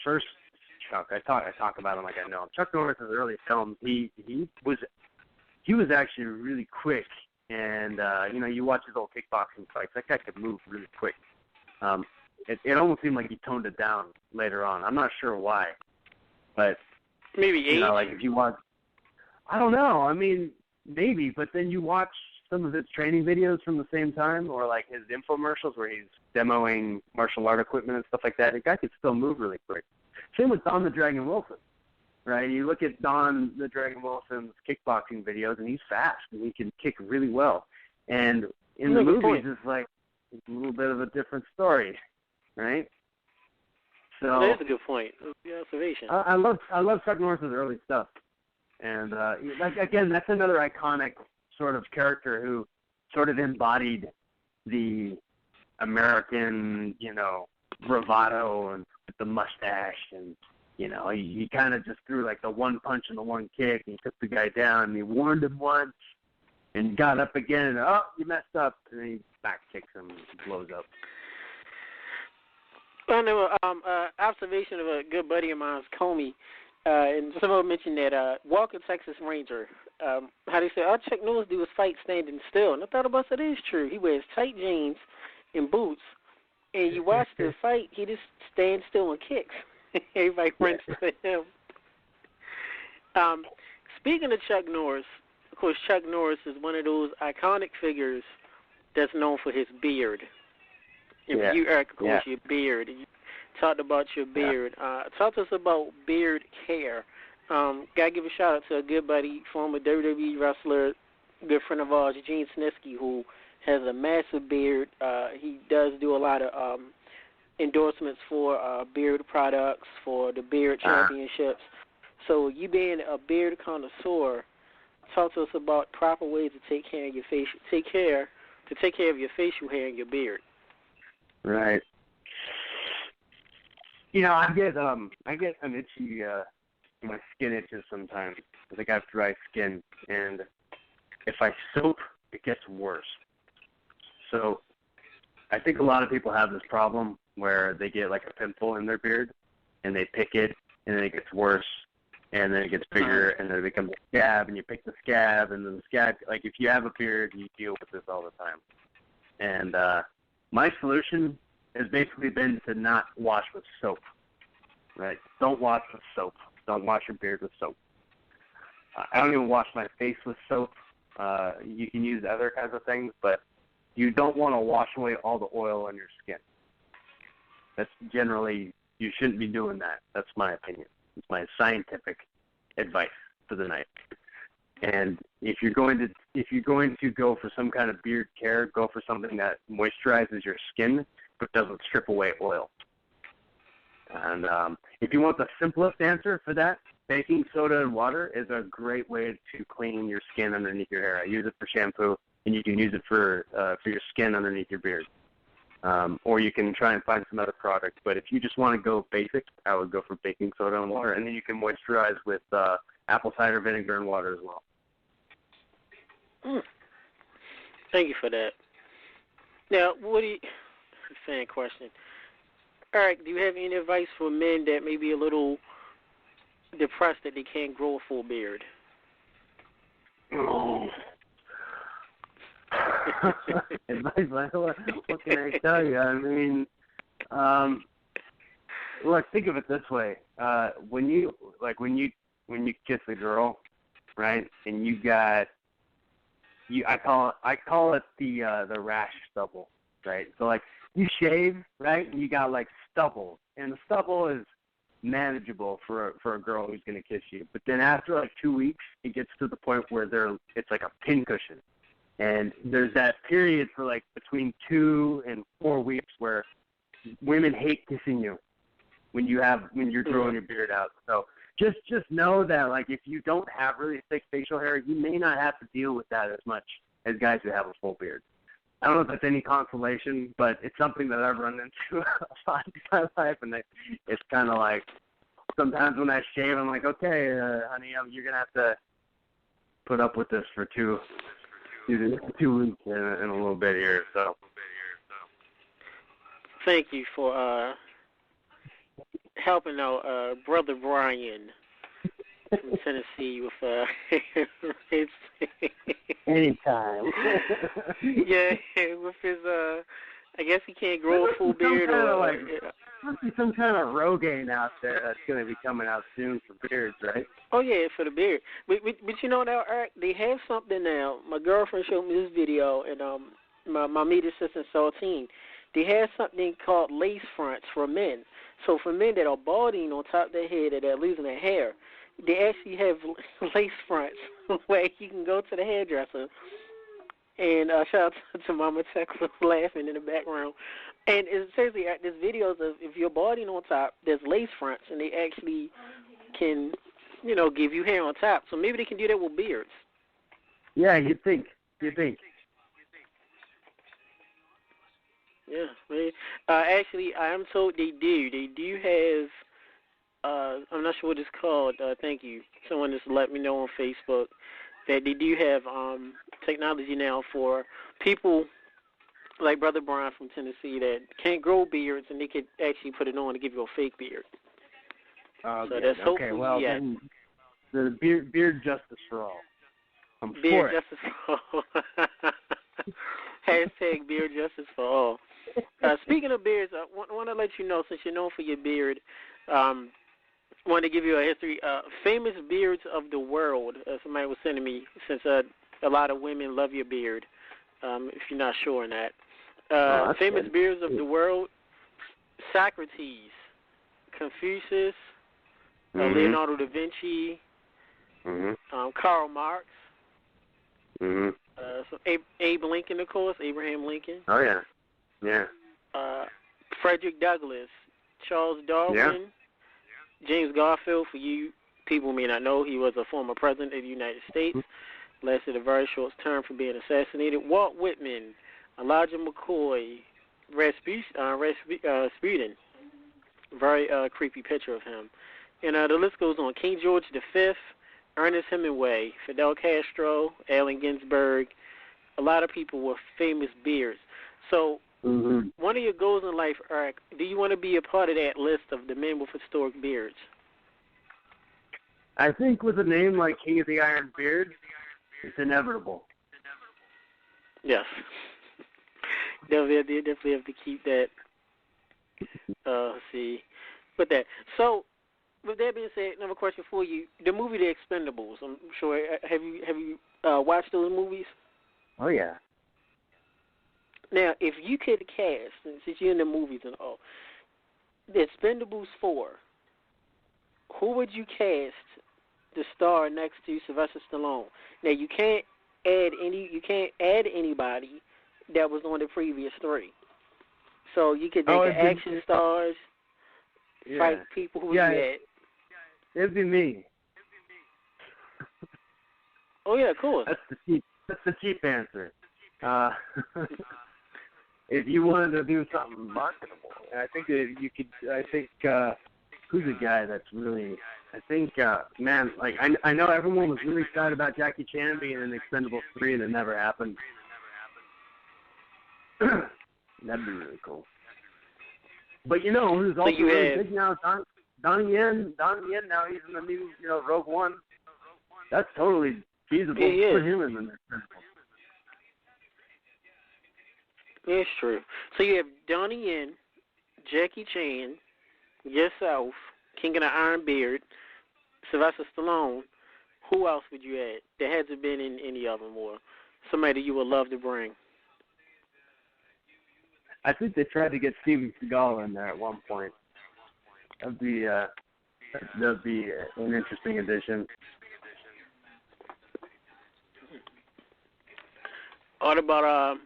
first Chuck, I talk about him like I know him. Chuck Norris's early films, he was actually really quick, and you watch his old kickboxing fights. That guy could move really quick. It almost seemed like he toned it down later on. I'm not sure why, but maybe age. Like if you watch, I don't know. I mean, maybe, but then you watch some of his training videos from the same time, or like his infomercials where he's demoing martial art equipment and stuff like that. The guy could still move really quick. Same with Don the Dragon Wilson, right? You look at Don the Dragon Wilson's kickboxing videos, and he's fast, and he can kick really well. And in the movies, it's like a little bit of a different story, right? So that is a good point. Good observation. I love Chuck Norris's early stuff, and again, that's another iconic sort of character who sort of embodied the American, bravado and with the mustache, and he kind of just threw like the one punch and the one kick, and he took the guy down, and he warned him once, and got up again, and you messed up, and he back kicks him and blows up. I know observation of a good buddy of mine's, Comey, and someone mentioned that Walker, Texas Ranger, how they say, all Chuck Norris do is fight standing still. And I thought about that is true. He wears tight jeans and boots, and you watch the fight, he just stands still and kicks. Everybody runs to him. Speaking of Chuck Norris, of course, Chuck Norris is one of those iconic figures that's known for his beard. If you, Eric, of course, your beard. You talked about your beard. Talk to us about beard care. Gotta give a shout out to a good buddy, former WWE wrestler, good friend of ours, Gene Snitsky, who has a massive beard. He does do a lot of endorsements for beard products, for the beard championships. So you being a beard connoisseur, talk to us about proper ways to take care of your take care of your facial hair and your beard. Right. I get an itchy, my skin itches sometimes. I think I have dry skin, and if I soap, it gets worse. So I think a lot of people have this problem where they get like a pimple in their beard, and they pick it, and then it gets worse, and then it gets bigger, and then it becomes a scab, and you pick the scab, and then the scab, like if you have a beard, you deal with this all the time. And my solution has basically been to not wash with soap, right? Don't wash with soap. Don't wash your beard with soap. I don't even wash my face with soap. You can use other kinds of things, but you don't want to wash away all the oil on your skin. That's generally, you shouldn't be doing that. That's my opinion. It's my scientific advice for the night. And if you're going to go for some kind of beard care, go for something that moisturizes your skin but doesn't strip away oil. And if you want the simplest answer for that, baking soda and water is a great way to clean your skin underneath your hair. I use it for shampoo, and you can use it for your skin underneath your beard. Or you can try and find some other product. But if you just want to go basic, I would go for baking soda and water, and then you can moisturize with apple cider vinegar and water as well. Thank you for that. Now, what do you... Fan question. Eric, do you have any advice for men that may be a little depressed that they can't grow a full beard? Oh. Advice, what can I tell you? I mean, look, think of it this way: when you kiss a girl, right, and I call it the rash stubble, right? So like you shave, right, and you got like stubble, and the stubble is manageable for a girl who's gonna kiss you. But then after like 2 weeks, it gets to the point where it's like a pincushion. And there's that period for like between 2 and 4 weeks where women hate kissing you when you're growing your beard out. So just know that like if you don't have really thick facial hair, you may not have to deal with that as much as guys who have a full beard. I don't know if that's any consolation, but it's something that I've run into a lot in my life, and it's kind of like sometimes when I shave, I'm like, okay, honey, you're gonna have to put up with this for 2 weeks and a little bit here. So, thank you for helping out Brother Brian from Tennessee with his anytime. Yeah, with his I guess he can't grow a full beard or must be some kind of Rogaine out there that's going to be coming out soon for beards, right? Oh yeah, for the beard. But you know now, Eric, they have something now. My girlfriend showed me this video, and my media assistant Saltine. They have something called lace fronts for men. So for men that are balding on top of their head or they're losing their hair, they actually have lace fronts where you can go to the hairdresser. And shout out to Mama Tekla laughing in the background. And it's seriously, there's videos of if you're balding on top, there's lace fronts, and they actually can, give you hair on top. So maybe they can do that with beards. Yeah, you'd think. Yeah, man. Actually, I am told they do. They do have, I'm not sure what it's called. Thank you. Someone just let me know on Facebook that they do have technology now for people like Brother Brian from Tennessee that can't grow beards, and they could actually put it on to give you a fake beard. So that's okay, well, then the beard justice for all. I'm beard for it. justice for all. Hashtag beard justice for all. Speaking of beards, I want to let you know, since you're known for your beard, I want to give you a history. Famous beards of the world. Somebody was sending me, since a lot of women love your beard, if you're not sure on that. Famous good. beards of the world: Socrates, Confucius, Leonardo da Vinci, Karl Marx, so Abe Lincoln, of course, Abraham Lincoln. Oh, yeah. Frederick Douglass, Charles Darwin, James Garfield. For you people may not know, he was a former president of the United States. Lasted a very short term for being assassinated. Walt Whitman, Elijah McCoy, Rasputin. Very creepy picture of him. And the list goes on. King George V, Ernest Hemingway, Fidel Castro, Allen Ginsberg. A lot of people with famous beards. So one of your goals in life, Eric, do you want to be a part of that list of the men with historic beards? I think with a name like King of the Iron Beard, it's inevitable. Yes. Definitely have to keep that. See. Put that. So, with that being said, another question for you. The movie The Expendables, I'm sure, have you watched those movies? Oh, yeah. Now, if you could cast, since you're in the movies and all, The Expendables 4, who would you cast to star next to Sylvester Stallone? Now, you can't add anybody that was on the previous 3. So you could make action stars, fight people who you had. It'd be me. Oh yeah, of course. That's the cheap answer. If you wanted to do something marketable, I think that you could. I think who's a guy that's really? I think man, like I know everyone was really excited about Jackie Chan being in Expendables 3, and it never happened. That'd be really cool. But you know who's also really big now? Donnie Yen. Donnie Yen now, he's in the new, Rogue One. That's totally feasible. Put him in the next film. It's true. So you have Donnie Yen, Jackie Chan, yourself, King of the Iron Beard, Sylvester Stallone. Who else would you add? There hasn't been in any of them, or somebody you would love to bring. I think they tried to get Steven Seagal in there at one point. That'd be an interesting addition. What about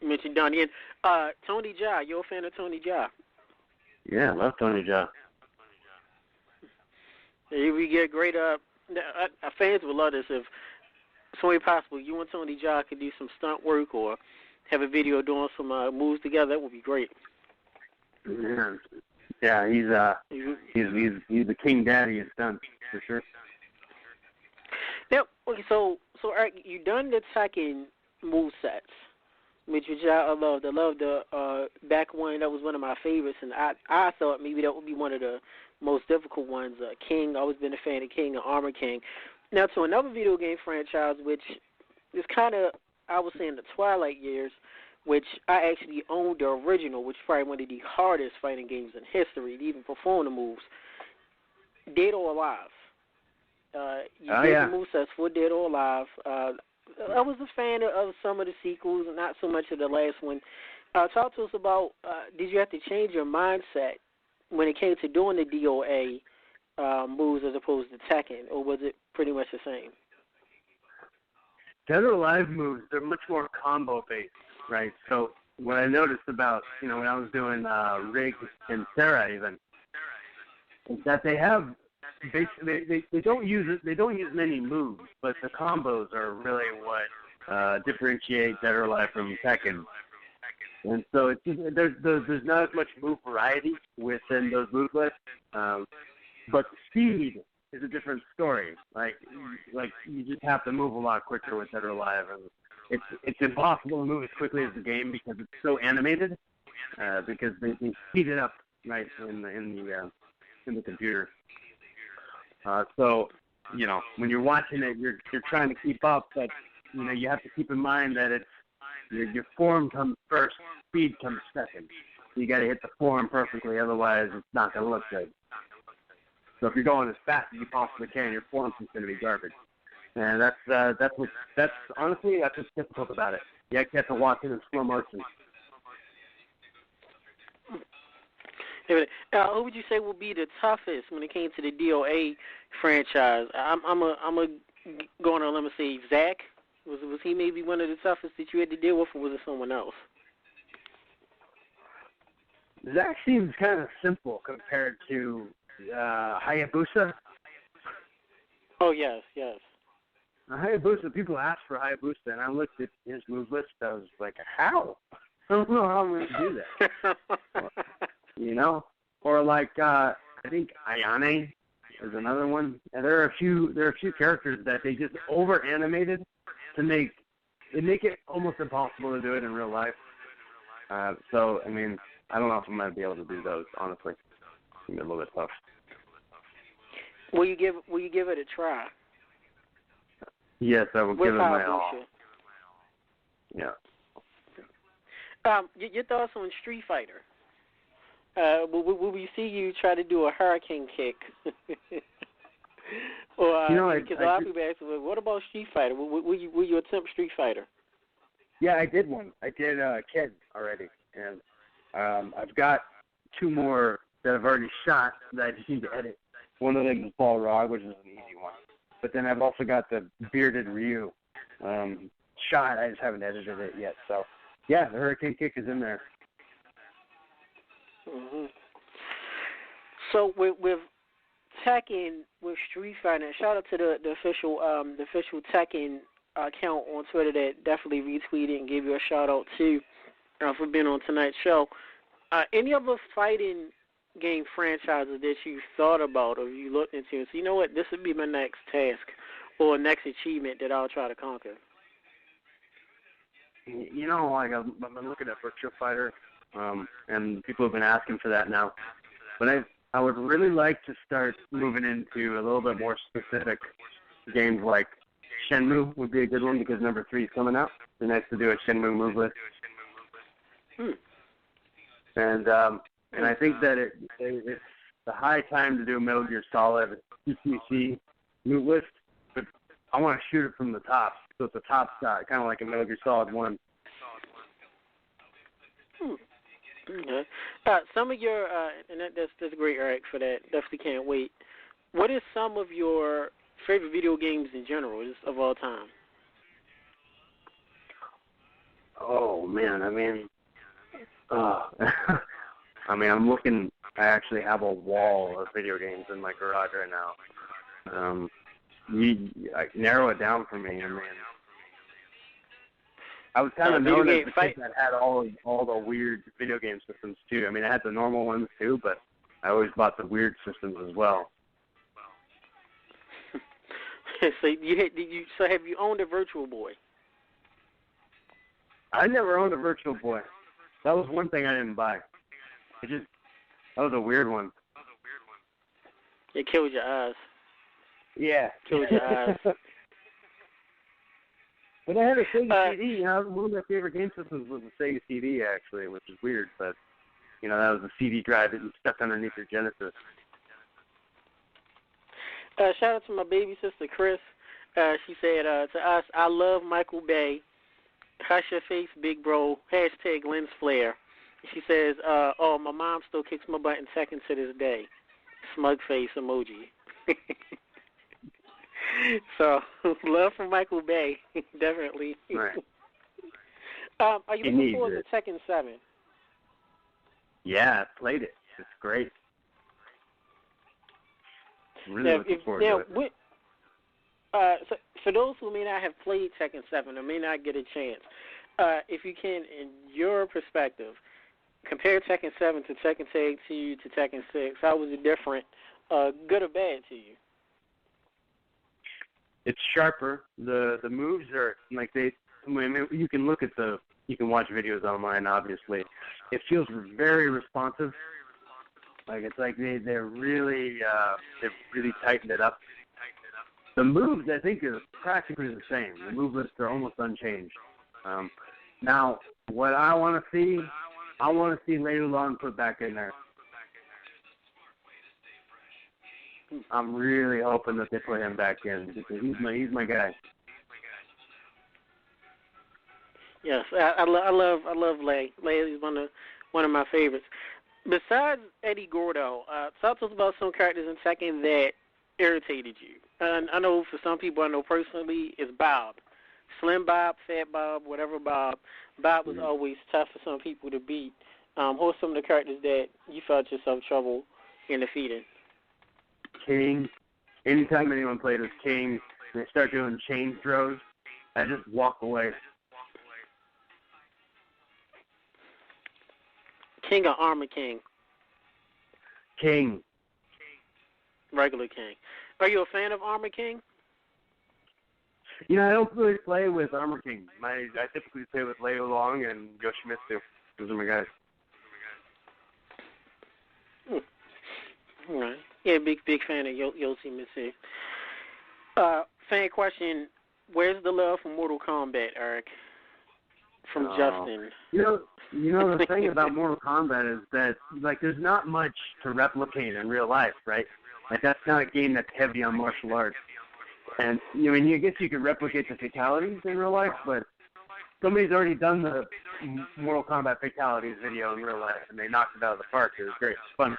you mentioned Donnie Yen? Tony Jaa. You a fan of Tony Jaa? Yeah, I love Tony Jaa. We get great. Our fans would love this if it's only possible. You and Tony Jaa could do some stunt work or have a video doing some moves together. That would be great. Yeah, he's the king daddy of stunts for sure. Now, okay, so Eric, you done the Tekken move sets, which I loved. I loved the back one. That was one of my favorites, and I thought maybe that would be one of the most difficult ones. King, always been a fan of King and Armor King. Now to another video game franchise, which is kind of, I would say, in the twilight years, which I actually owned the original, which is probably one of the hardest fighting games in history to even perform the moves. Dead or Alive. You did the movesets for Dead or Alive. I was a fan of some of the sequels, not so much of the last one. Talk to us about, did you have to change your mindset when it came to doing the DOA moves as opposed to Tekken, or was it pretty much the same? Dead or Alive moves, they're much more combo-based, right? So what I noticed about, when I was doing Rig and Sarah even, is that they have basically they don't use many moves, but the combos are really what differentiate Dead or Alive from Tekken. And so it's just, there's not as much move variety within those move lists, but speed is a different story. Like you just have to move a lot quicker with Dead or Alive, and it's impossible to move as quickly as the game because it's so animated, because they speed it up right in the computer. So when you're watching it, you're trying to keep up, but you have to keep in mind that it's your form comes first, speed comes second. You got to hit the form perfectly, otherwise it's not going to look good. So if you're going as fast as you possibly can, your form's just going to be garbage. And that's honestly what's difficult about it. You have to watch it in slow motion. Who would you say will be the toughest when it came to the DOA franchise? I'm a go on a limb and say Zach. Was he maybe one of the toughest that you had to deal with, or was it someone else? Zach seems kind of simple compared to Hayabusa. Oh, yes. Hayabusa, people ask for Hayabusa, and I looked at his move list. I was like, how? I don't know how I'm going to do that. Or like I think Ayane is another one. And there are a few characters that they just over animated to make it almost impossible to do it in real life. So I mean, I don't know if I'm going to be able to do those, honestly. It's going to be a little bit tough. Will you give it a try? Yes, I will give it my all. Yeah. Your thoughts on Street Fighter? Will we see you try to do a hurricane kick? Or because a lot of people ask, what about Street Fighter? Will you attempt Street Fighter? Yeah, I did one. I did Ken already, and I've got two more that I've already shot that I just need to edit. One of them is Balrog, which is an easy one. But then I've also got the bearded Ryu shot. I just haven't edited it yet. So, yeah, the Hurricane Kick is in there. Mm-hmm. So with Tekken, with Street Fighter, shout out to the official Tekken account on Twitter that definitely retweeted and gave you a shout out too for being on tonight's show. Any other fighting game franchises that you thought about or you looked into and said, you know what, this would be my next task or next achievement that I'll try to conquer? You know, like I've been looking at Virtua Fighter, and people have been asking for that now. But I would really like to start moving into a little bit more specific games like Shenmue would be a good one because number 3 is coming out. It'd be nice to do a Shenmue move list. And I think that it's the high time to do a Metal Gear Solid CCC move list, but I want to shoot it from the top, so it's a top shot, kind of like a Metal Gear Solid 1. Okay. Some of your, and that's great, Eric, for that. Definitely can't wait. What is some of your favorite video games in general, just of all time? Oh, man, I'm looking, I actually have a wall of video games in my garage right now. I narrow it down for me, I was kind of known as the kid that had all the weird video game systems too. I had the normal ones too, but I always bought the weird systems as well. So have you owned a Virtual Boy? I never owned a Virtual Boy. That was one thing I didn't buy. That was a weird one. It killed your eyes. Yeah. Killed your eyes. But I had a Sega CD. One of my favorite game systems was a Sega CD, actually, which is weird. But, that was a CD drive that you stuck underneath your Genesis. Shout out to my baby sister, Chris. She said to us, I love Michael Bay. Hush your face, big bro. Hashtag lens flare. She says, my mom still kicks my butt in Tekken to this day. Smug face emoji. So, love from Michael Bay, definitely. Right. Are you looking forward to Tekken 7? Yeah, I played it. It's great. Really looking forward to it. So for those who may not have played Tekken 7 or may not get a chance, if you can, in your perspective, compare Tekken 7 to Tekken Tag 2 to Tekken 6, how was it different, good or bad to you? It's sharper. The moves are like you can watch videos online, obviously. It feels very responsive. Like it's like they've really tightened it up. The moves, I think, are practically the same. The move lists are almost unchanged. Now, what I want to see Lei Long put back in there. I'm really hoping that they put him back in because he's my guy. Yes, I love Lei. Lei is one of my favorites. Besides Eddie Gordo, talk to us about some characters in Tekken that irritated you. And I know for some people I know personally it's Bob. Slim Bob, Fat Bob, whatever Bob. Bob was always tough for some people to beat. Who are some of the characters that you felt yourself trouble in defeating? King. Anytime anyone played as King, they start doing chain throws, I just walk away. King or Armor King? King. Regular King. Are you a fan of Armor King? I don't really play with Armor King. I typically play with Lei Long and Yoshimitsu. Those are my guys. All right. Yeah, big fan of Yoshimitsu. Fan question, where's the love for Mortal Kombat, Eric? From Justin. The thing about Mortal Kombat is that, there's not much to replicate in real life, right? That's not a game that's heavy on martial arts. And, I guess you could replicate the fatalities in real life, but somebody's already done the Mortal Kombat fatalities video in real life, and they knocked it out of the park. It was great. It's fun,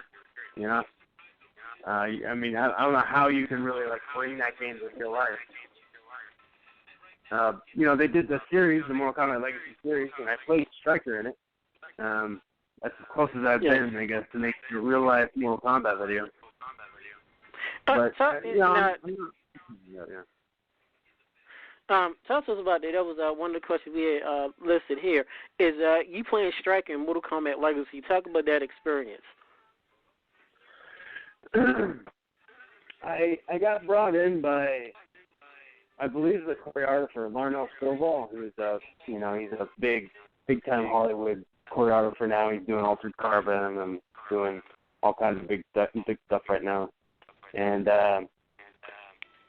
I don't know how you can really, bring that game to real life. They did the series, the Mortal Kombat Legacy series, and I played Striker in it. That's as close as I've been, I guess, to make a real-life Mortal Kombat video. But, talk to us about that. That was one of the questions we had listed here. Is you playing Striker in Mortal Kombat Legacy? Talk about that experience. I got brought in by I believe the choreographer Larnell Stovall, who's he's a big time Hollywood choreographer now. He's doing Altered Carbon and doing all kinds of big stuff right now. And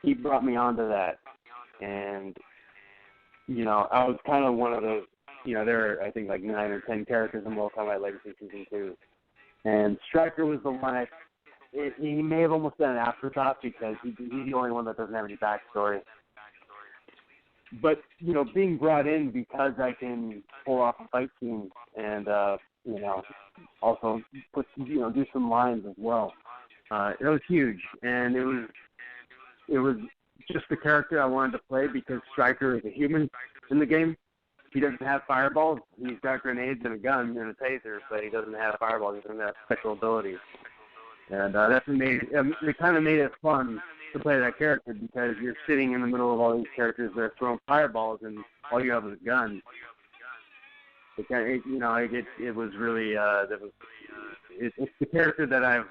he brought me onto that. And I was kind of one of those. There are I think like 9 or 10 characters in Mortal Kombat Legacy Season 2, and Stryker was the one. He may have almost been an afterthought because he's the only one that doesn't have any backstory. But, being brought in because I can pull off a fight scene and, also do some lines as well. It was huge, and it was just the character I wanted to play because Stryker is a human in the game. He doesn't have fireballs. He's got grenades and a gun and a taser, but he doesn't have fireballs. He doesn't have special abilities. And that's what it kind of made it fun to play that character because you're sitting in the middle of all these characters that are throwing fireballs and all you have is a gun. It was really it's the character that I've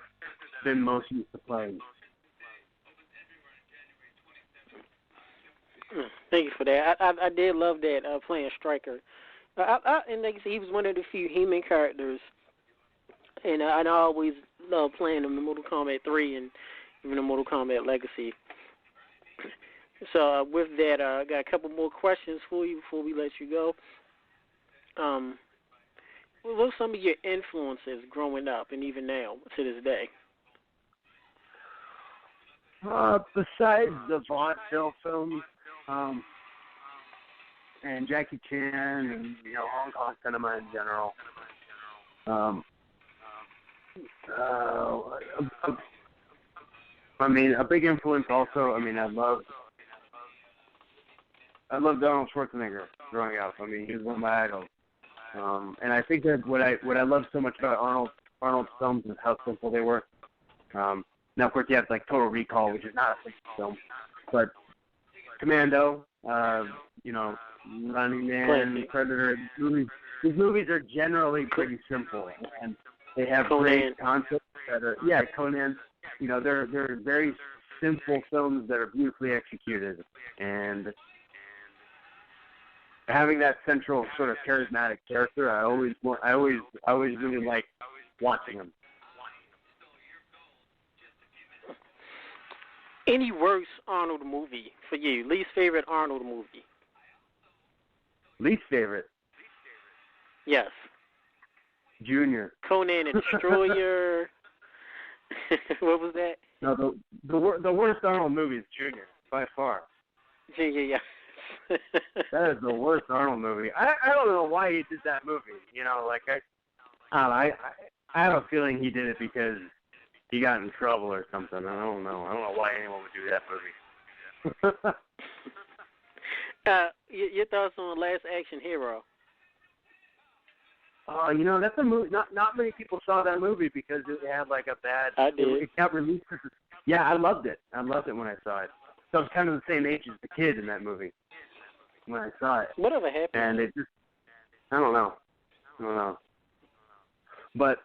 been most used to playing. Thank you for that. I did love that playing Stryker. And like I said, he was one of the few human characters, and I always loved playing him in Mortal Kombat 3 and even in Mortal Kombat Legacy. So with that, I got a couple more questions for you before we let you go. What were some of your influences growing up and even now to this day? Besides the vaudeville films, and Jackie Chan and Hong Kong cinema in general. A big influence also. I loved Arnold Schwarzenegger growing up. He was one of my idols. And I think that what I love so much about Arnold's films is how simple they were. Now, of course, you have like Total Recall, which is not a simple film, but Commando, Running Man, Predator. These movies are generally pretty simple, and they have great concepts that are Conan. They're very simple films that are beautifully executed, and having that central sort of charismatic character, I always really like watching them. Any worst Arnold movie for you? Least favorite Arnold movie? Least favorite? Yes. Junior. Conan the Destroyer. What was that? No, the worst Arnold movie is Junior, by far. Yeah. That is the worst Arnold movie. I don't know why he did that movie. I have a feeling he did it because he got in trouble or something. I don't know why anyone would do that movie. Your thoughts on Last Action Hero? That's a movie. Not many people saw that movie because it had like a bad. I did. It got released. Yeah, I loved it. I loved it when I saw it. So I was kind of the same age as the kid in that movie when I saw it. Whatever happened? And it just, I don't know. But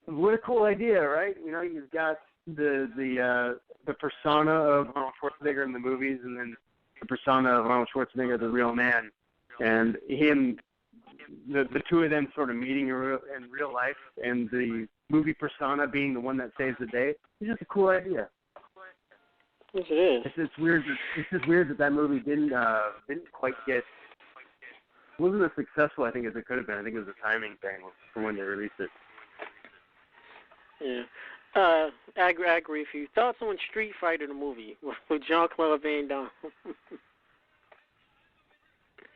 what a cool idea, right? You've got the persona of Arnold Schwarzenegger in the movies, and then the persona of Arnold Schwarzenegger, the real man, and him. The two of them sort of meeting in real life, and the movie persona being the one that saves the day. It's just a cool idea. Yes, it is. It's weird. It's just weird that movie didn't quite get. Wasn't as successful, I think, as it could have been. I think it was a timing thing for when they released it. Yeah, I agree with you. Thoughts on Street Fighter the movie with Jean-Claude Van Damme?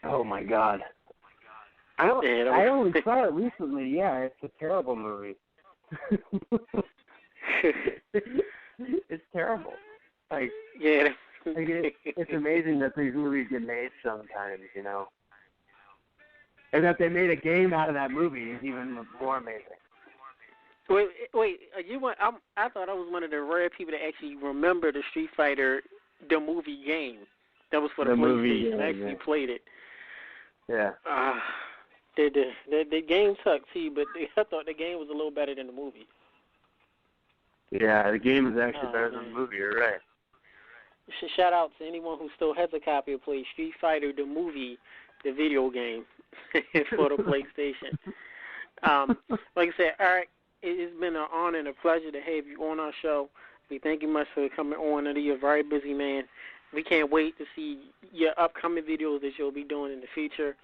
Oh my God. I only saw it recently. Yeah, it's a terrible movie. It's terrible. It's amazing that these movies get made sometimes, and that they made a game out of that movie is even more amazing. Wait, I thought I was one of the rare people that actually remember the Street Fighter, the movie game. That was for the PlayStation. I actually played it. Yeah. The game sucked too, but I thought the game was a little better than the movie. Yeah, the game is actually better than the movie. You're right. shout out to anyone who still has a copy of Play Street Fighter, the movie, the video game, for the PlayStation. Like I said, Eric, it's been an honor and a pleasure to have you on our show. We thank you much for coming on. I know you're a very busy man. We can't wait to see your upcoming videos that you'll be doing in the future.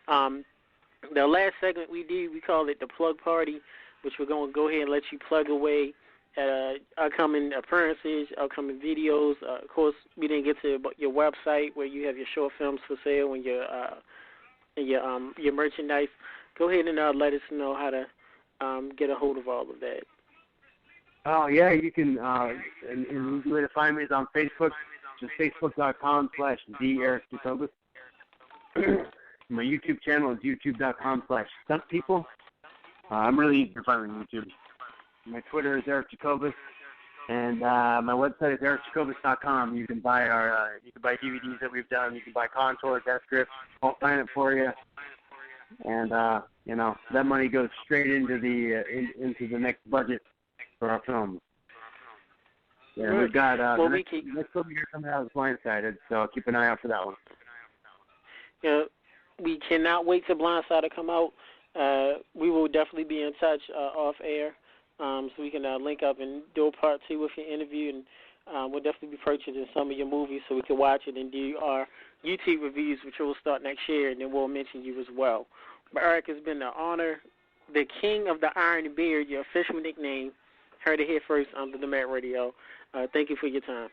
The last segment we did, we call it the plug party, which we're going to go ahead and let you plug away at upcoming appearances, upcoming videos. Of course, we didn't get to your website where you have your short films for sale and your merchandise. Go ahead and let us know how to get a hold of all of that. Oh, yeah, you can, and the way to find me is on Facebook, just facebook.com/TheEricJacobus. My YouTube channel is youtube.com/stuntpeople. I'm really easy to find on YouTube. My Twitter is Eric Jacobus, and my website is ericjacobus.com. You can buy DVDs that we've done. You can buy contours, death scripts. I'll sign it for you. And that money goes straight into the next budget for our films. Yeah, we've got next film here coming out is Blindsided, so keep an eye out for that one. Yeah, we cannot wait for Blindside to come out. We will definitely be in touch off air, so we can link up and do a part 2 with your interview, and we'll definitely be purchasing some of your movies so we can watch it and do our YouTube reviews, which will start next year, and then we'll mention you as well. But Eric, it's been an honor. The King of the Iron Beard, your official nickname. Heard it here first on the Met Radio. Thank you for your time.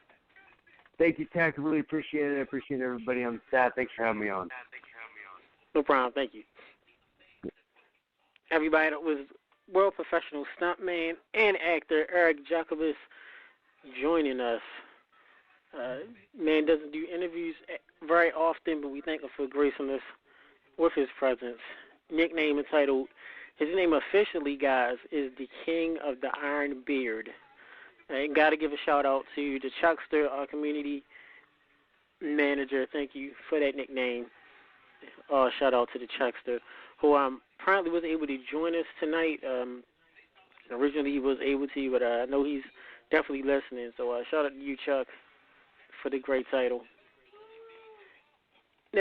Thank you, Tech. I really appreciate it. I appreciate everybody on the staff. Thanks for having me on. No problem. Thank you. Everybody, that was world professional stuntman and actor Eric Jacobus joining us. Man doesn't do interviews very often, but we thank him for gracing us with his presence. Nickname entitled, his name officially, guys, is the King of the Iron Beard. And got to give a shout out to the Chuckster, our community manager. Thank you for that nickname. Shout out to the Chuckster, who apparently was able to join us tonight. Originally he was able to, but I know he's definitely listening. So shout out to you, Chuck, for the great title.